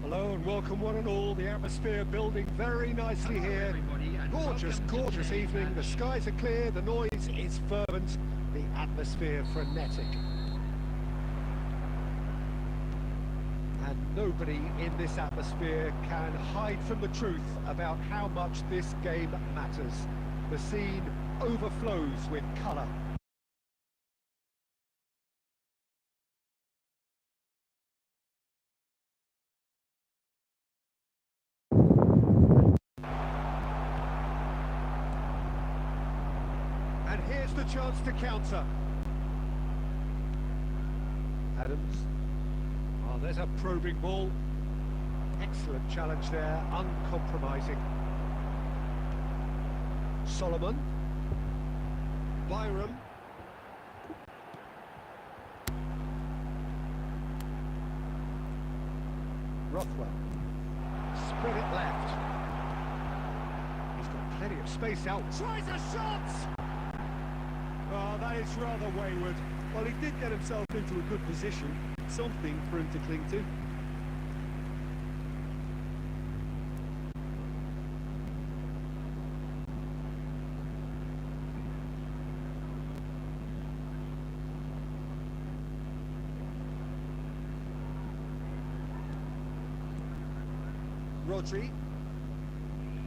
Hello and welcome one and all. The atmosphere building very nicely here. Gorgeous, gorgeous evening. The skies are clear, the noise is fervent, the atmosphere frenetic. And nobody in this atmosphere can hide from the truth about how much this game matters. The scene overflows with colour. And here's the chance to counter. Adams. Oh, there's a probing ball. Excellent challenge there, uncompromising. Solomon. Byram. Rothwell. Spread it left. He's got plenty of space out. Tries a shot! Oh, that is rather wayward. Well, he did get himself into a good position. Something for him to cling to. Rodri.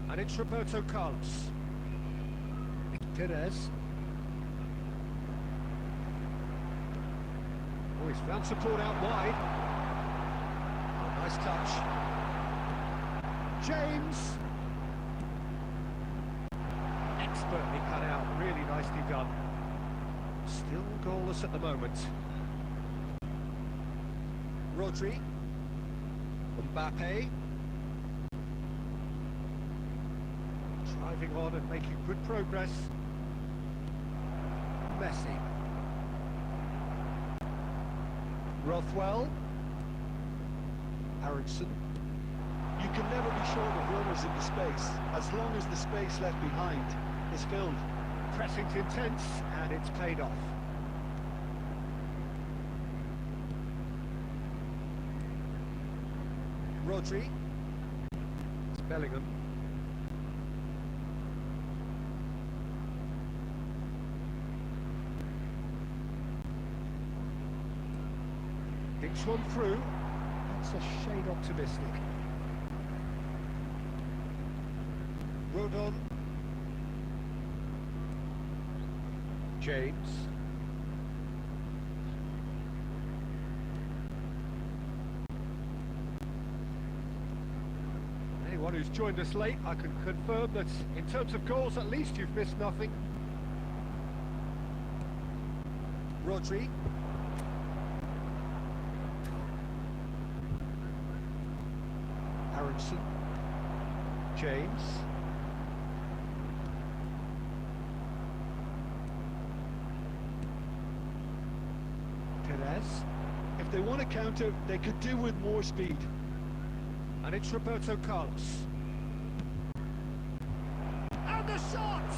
And it's Roberto Carlos. Perez. Oh, he's found support out wide. Oh, nice touch. James. Expertly cut out, really nicely done. Still goalless at the moment. Rodri. Mbappe. Driving on and making good progress. Messi. Rothwell. Aronson. You can never be short of runners in the space, as long as the space left behind is filled. Pressing's intense, and it's paid off. Rodri. It's Bellingham. Thinks one through. That's a shade optimistic. Rodon. James. Anyone who's joined us late, I can confirm that in terms of goals, at least you've missed nothing. Rodri. Aronson. James. Perez. If they want to counter, they could do with more speed. And it's Roberto Carlos. And the shot!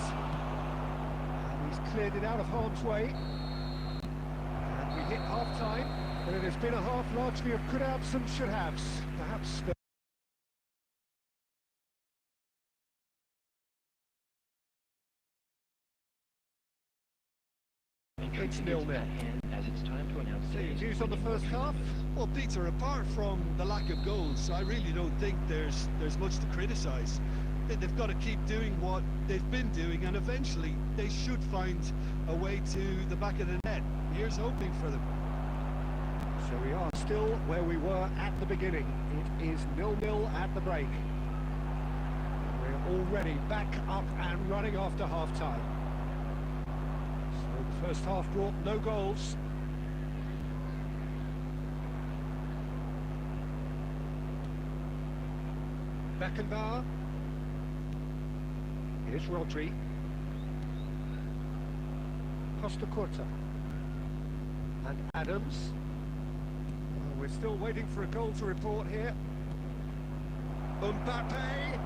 And he's cleared it out of harm's way. And we hit half-time, but it has been a half largely of could-haves and should-haves. Perhaps the it's 0-0. As it's time to announce So your today's views on the first half? Well, Peter, apart from the lack of goals, I really don't think there's much to criticise. They've got to keep doing what they've been doing, and eventually they should find a way to the back of the net. Here's hoping for them. So we are still where we were at the beginning. It is 0-0 at the break. We're already back up and running after half-time. So the first half brought no goals. Beckenbauer. Here's Rodri. Costa Curta. And Adams. Well, we're still waiting for a goal to report here. Mbappe.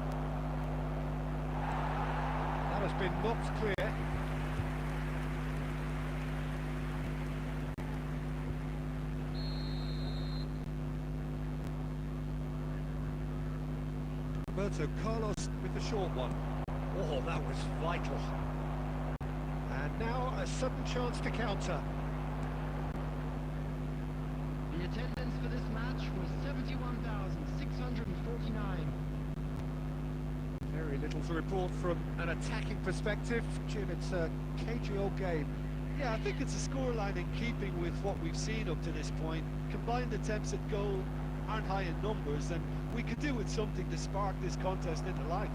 That has been knocked clear. Roberto Carlos with the short one. Oh, that was vital. And now a sudden chance to counter. The attendance for this match was 71,000. 49. Very little to report from an attacking perspective. Jim, it's a cagey old game. Yeah, I think it's a scoreline in keeping with what we've seen up to this point. Combined attempts at goal aren't high in numbers, and we could do with something to spark this contest into life.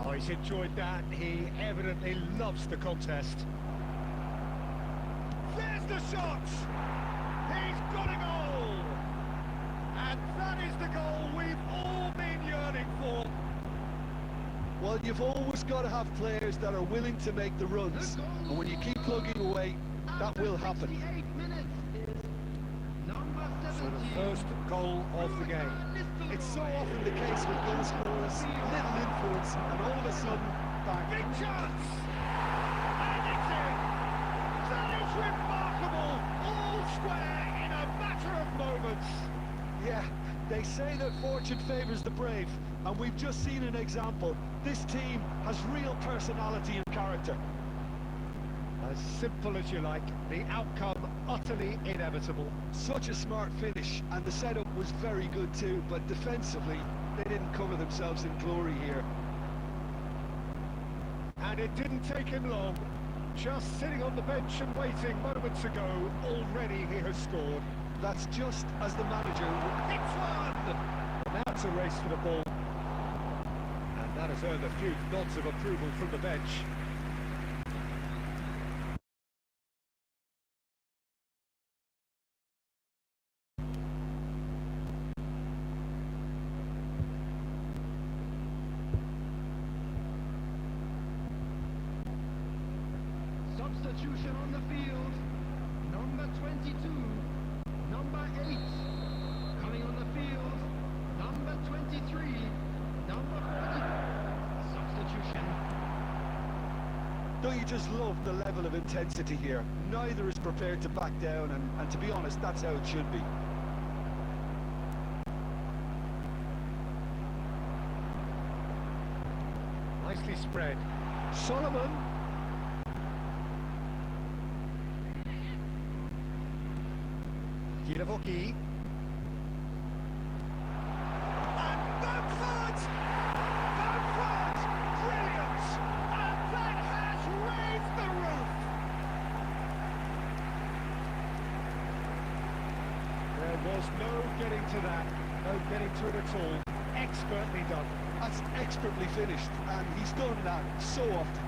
Oh, he's enjoyed that. He evidently loves the contest. There's the shot! He's got a goal! And that is the goal we've all been yearning for. Well, you've always got to have players that are willing to make the runs, and when you keep plugging away, that will happen. 68 minutes is number So 17. the first goal of the game. It's so often the case with goal scorers, little influence, and all of a sudden, bang. Big chance! And it's in! That is remarkable! All square in a matter of moments. Yeah, they say that fortune favours the brave, and we've just seen an example. This team has real personality and character. As simple as you like, the outcome utterly inevitable. Such a smart finish, and the setup was very good too, but defensively, they didn't cover themselves in glory here. And it didn't take him long. Just sitting on the bench and waiting moments ago, already he has scored. That's just as the manager would... It's one! And now it's a race for the ball. And that has earned a few nods of approval from the bench. Substitution on the field. Number 22. Number 8. Coming on the field. Number 23. Number 40. Substitution. Don't you just love the level of intensity here? Neither is prepared to back down, and to be honest, that's how it should be. Nicely spread. Solomon. Kilovoki. And Bamford! Bamford! Brilliant! And that has raised the roof! There was no getting to that. No getting to it at all. Expertly done. That's expertly finished, and he's done that so often.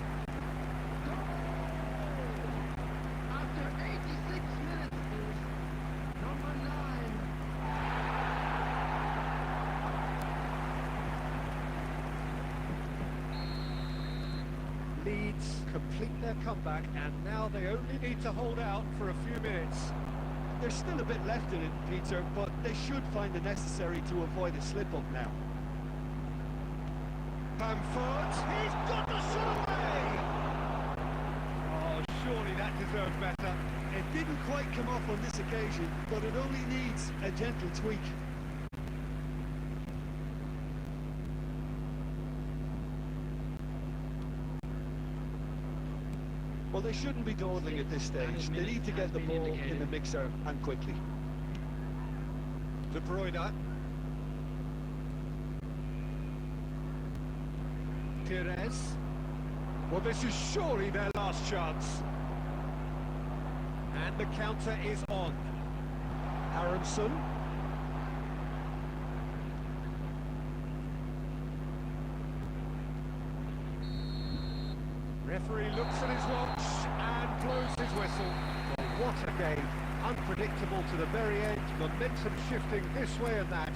After 86 minutes is number 9. Leeds complete their comeback, and now they only need to hold out for a few minutes. There's still a bit left in it, Peter, but they should find the necessary to avoid a slip-up now. Bamford, he's got the shot away! Oh, surely that deserved better. It didn't quite come off on this occasion, but it only needs a gentle tweak. Well, they shouldn't be dawdling at this stage. They need to get the ball in the mixer, and quickly. De Bruyne. Pires. Well, this is surely their last chance. And the counter is on. Aronson. Referee looks at his watch and blows his whistle. Well, what a game. Unpredictable to the very end. Momentum shifting this way and that.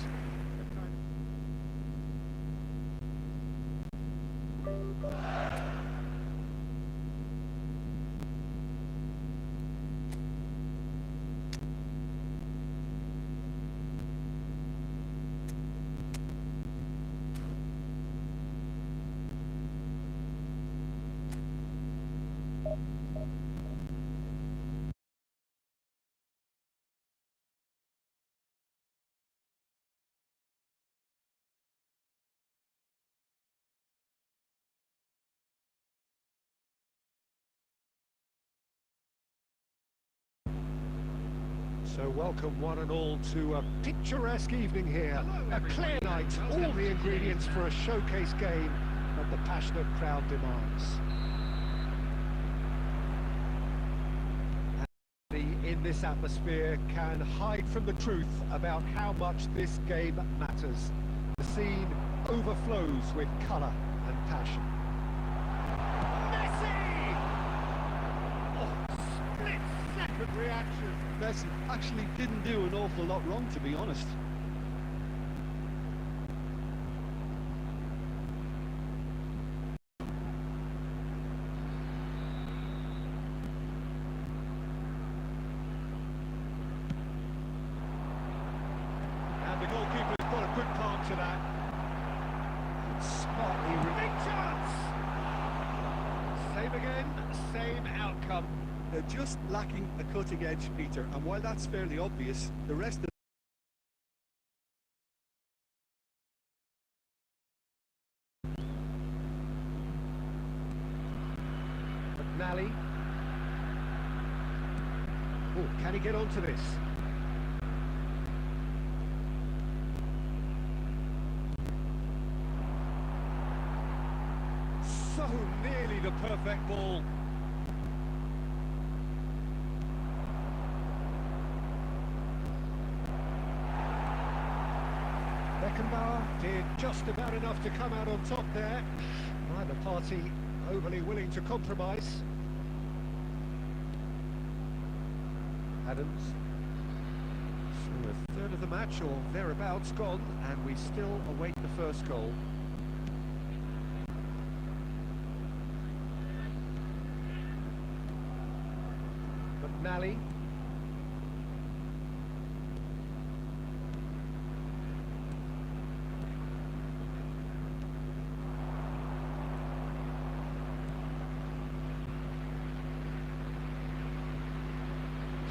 So welcome one and all to a picturesque evening here. A clear night, all the ingredients for a showcase game that the passionate crowd demands. And in this atmosphere can hide from the truth about how much this game matters. The scene overflows with colour and passion. Messi! Oh, split-second reaction. Messi actually didn't do an awful lot wrong, to be honest. And the goalkeeper's got a good palm to that. Smartly, big chance! Same again, same outcome. They're just lacking a cutting edge, Peter, and while that's fairly obvious, the rest of McNally. Oh, can he get onto this? So nearly the perfect ball. Beckenbauer did just about enough to come out on top there. Neither party overly willing to compromise. Adams. So a third of the match or thereabouts gone, and we still await the first goal. McNally.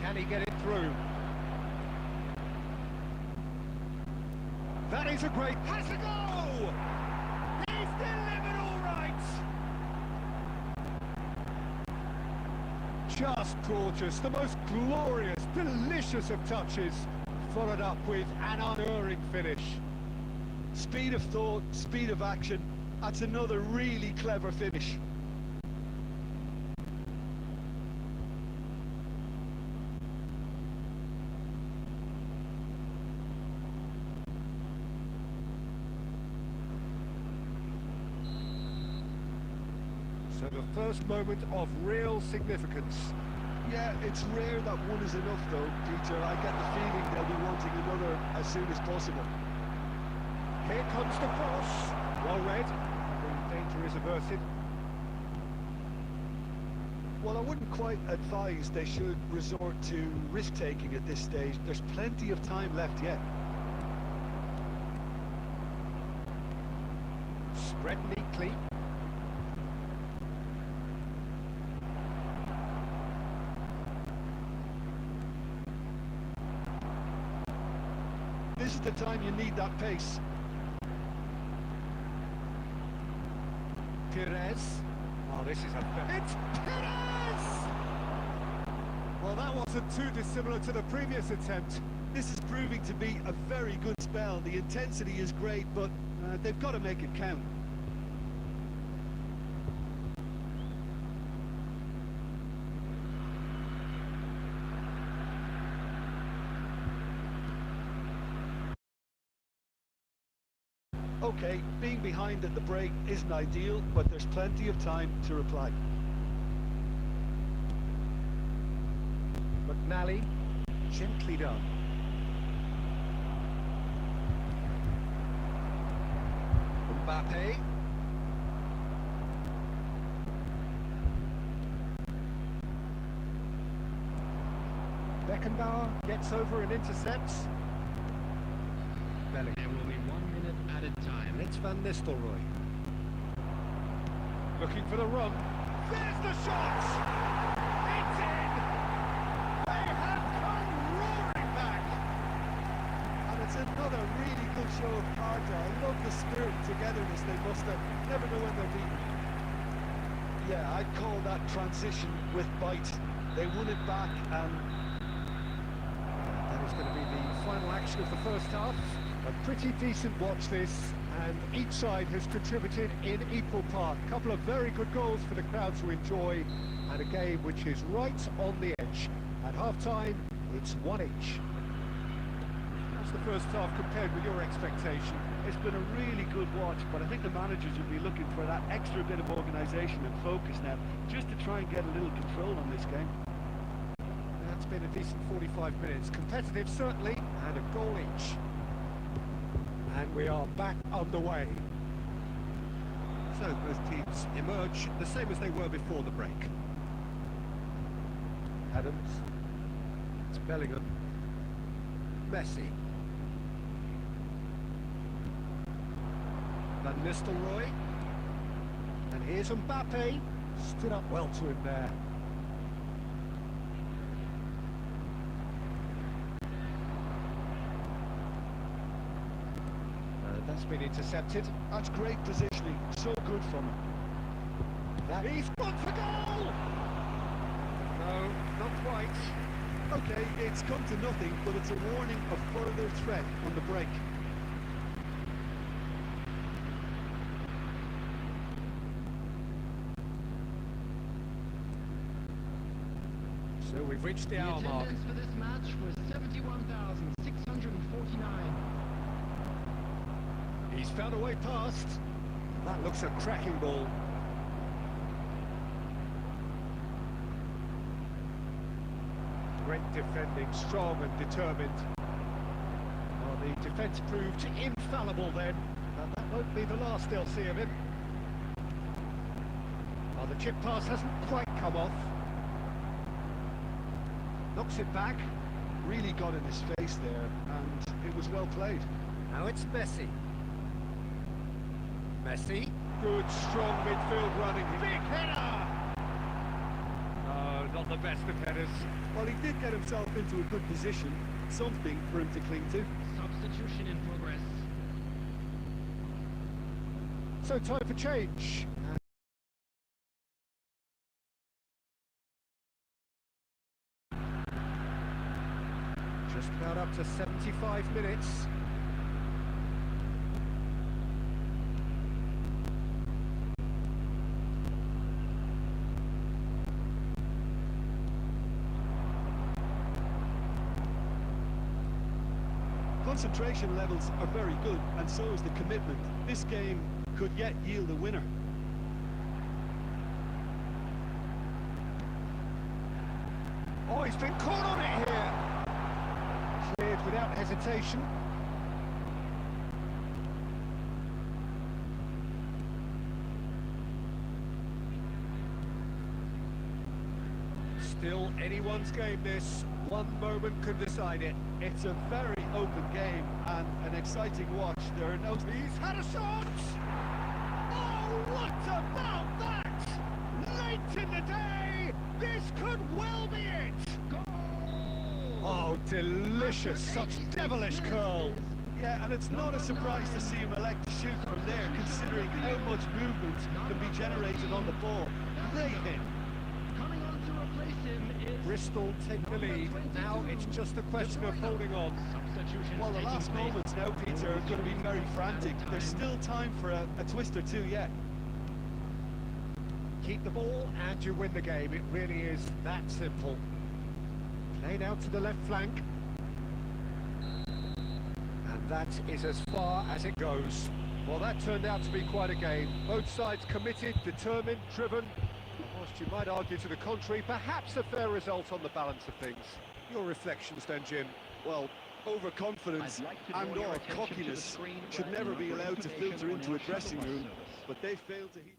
Can he get it through? That is a great... Has to go! He's delivered all right! Just gorgeous, the most glorious, delicious of touches, followed up with an unerring finish. Speed of thought, speed of action. That's another really clever finish. So the first moment of real significance. Yeah, it's rare that one is enough though, Peter. I get the feeling they'll be wanting another as soon as possible. Here comes the cross. Well read. The danger is averted. Well, I wouldn't quite advise they should resort to risk-taking at this stage. There's plenty of time left yet. Spread neatly. This is the time you need that pace. Perez. Oh, this is a... It's Perez! Well, that wasn't too dissimilar to the previous attempt. this is proving to be a very good spell. The intensity is great, but they've got to make it count. Okay, being behind at the break isn't ideal, but there's plenty of time to reply. McNally, gently done. Mbappe. Beckenbauer gets over and intercepts. Bellingham. There will be 1 minute at a time. And it's Van Nistelrooy. Looking for the run. There's the shot! It's in! They have come roaring back! And it's another really good show of character. I love the spirit and togetherness they muster. Never know when they're beaten. Yeah, I'd call that transition with bite. They won it back and going to be the final action of the first half. A pretty decent watch this, and each side has contributed in equal part. A couple of very good goals for the crowd to enjoy, and a game which is right on the edge. At half-time, it's one each. How's the first half compared with your expectation? It's been a really good watch, but I think the managers will be looking for that extra bit of organisation and focus now, just to try and get a little control on this game. That's been a decent 45 minutes. Competitive, certainly, and a goal each. And we are back underway. So both teams emerge the same as they were before the break. Adams. It's Bellingham. Messi. Van Nistelrooy. And here's Mbappe. Stood up well to him there. That's been intercepted. That's great positioning, so good from him. He's gone for goal! No, not quite. Okay, it's come to nothing, but it's a warning of further threat on the break. So we've reached the hour mark. Attendance for this match was 71,649. He's found a way past. That looks a cracking ball. Great defending, strong and determined. Well, the defence proved infallible then, and that won't be the last they'll see of him. Well, the chip pass hasn't quite come off. Knocks it back. Really got in his face there, and it was well played. Now it's Messi. Messi. Good, strong midfield running. Big header! Oh, not the best of headers. Well, he did get himself into a good position, something for him to cling to. Substitution in progress. So time for change. Just about up to 75 minutes. Concentration levels are very good, and so is the commitment. This game could yet yield a winner. Oh, he's been caught on it here. Cleared without hesitation. Still anyone's game this. One moment could decide it. It's a very open game and an exciting watch. There are no... He's had a shot! Oh, what about that? Late in the day, this could well be it! Goal! Oh, delicious, such devilish curl. Yeah, and it's not a surprise to see him elect to shoot from there, considering how much movement can be generated on the ball. Great hit. Coming on to replace him is Bristol take the lead. Now it's just a question of holding on. substitution. Well, the last moments now, Peter, are going to be very frantic. There's still time for a twist or two yet. Keep the ball and you win the game. It really is that simple. Played out to the left flank. And that is as far as it goes. Well, that turned out to be quite a game. Both sides committed, determined, driven. Whilst you might argue to the contrary, perhaps a fair result on the balance of things. Your reflections then, Jim? Well, overconfidence I'd like to and draw your or attention to the cockiness screen should where never the be number allowed to information filter on into a your dressing shuttle bus room, service. but they failed to heed...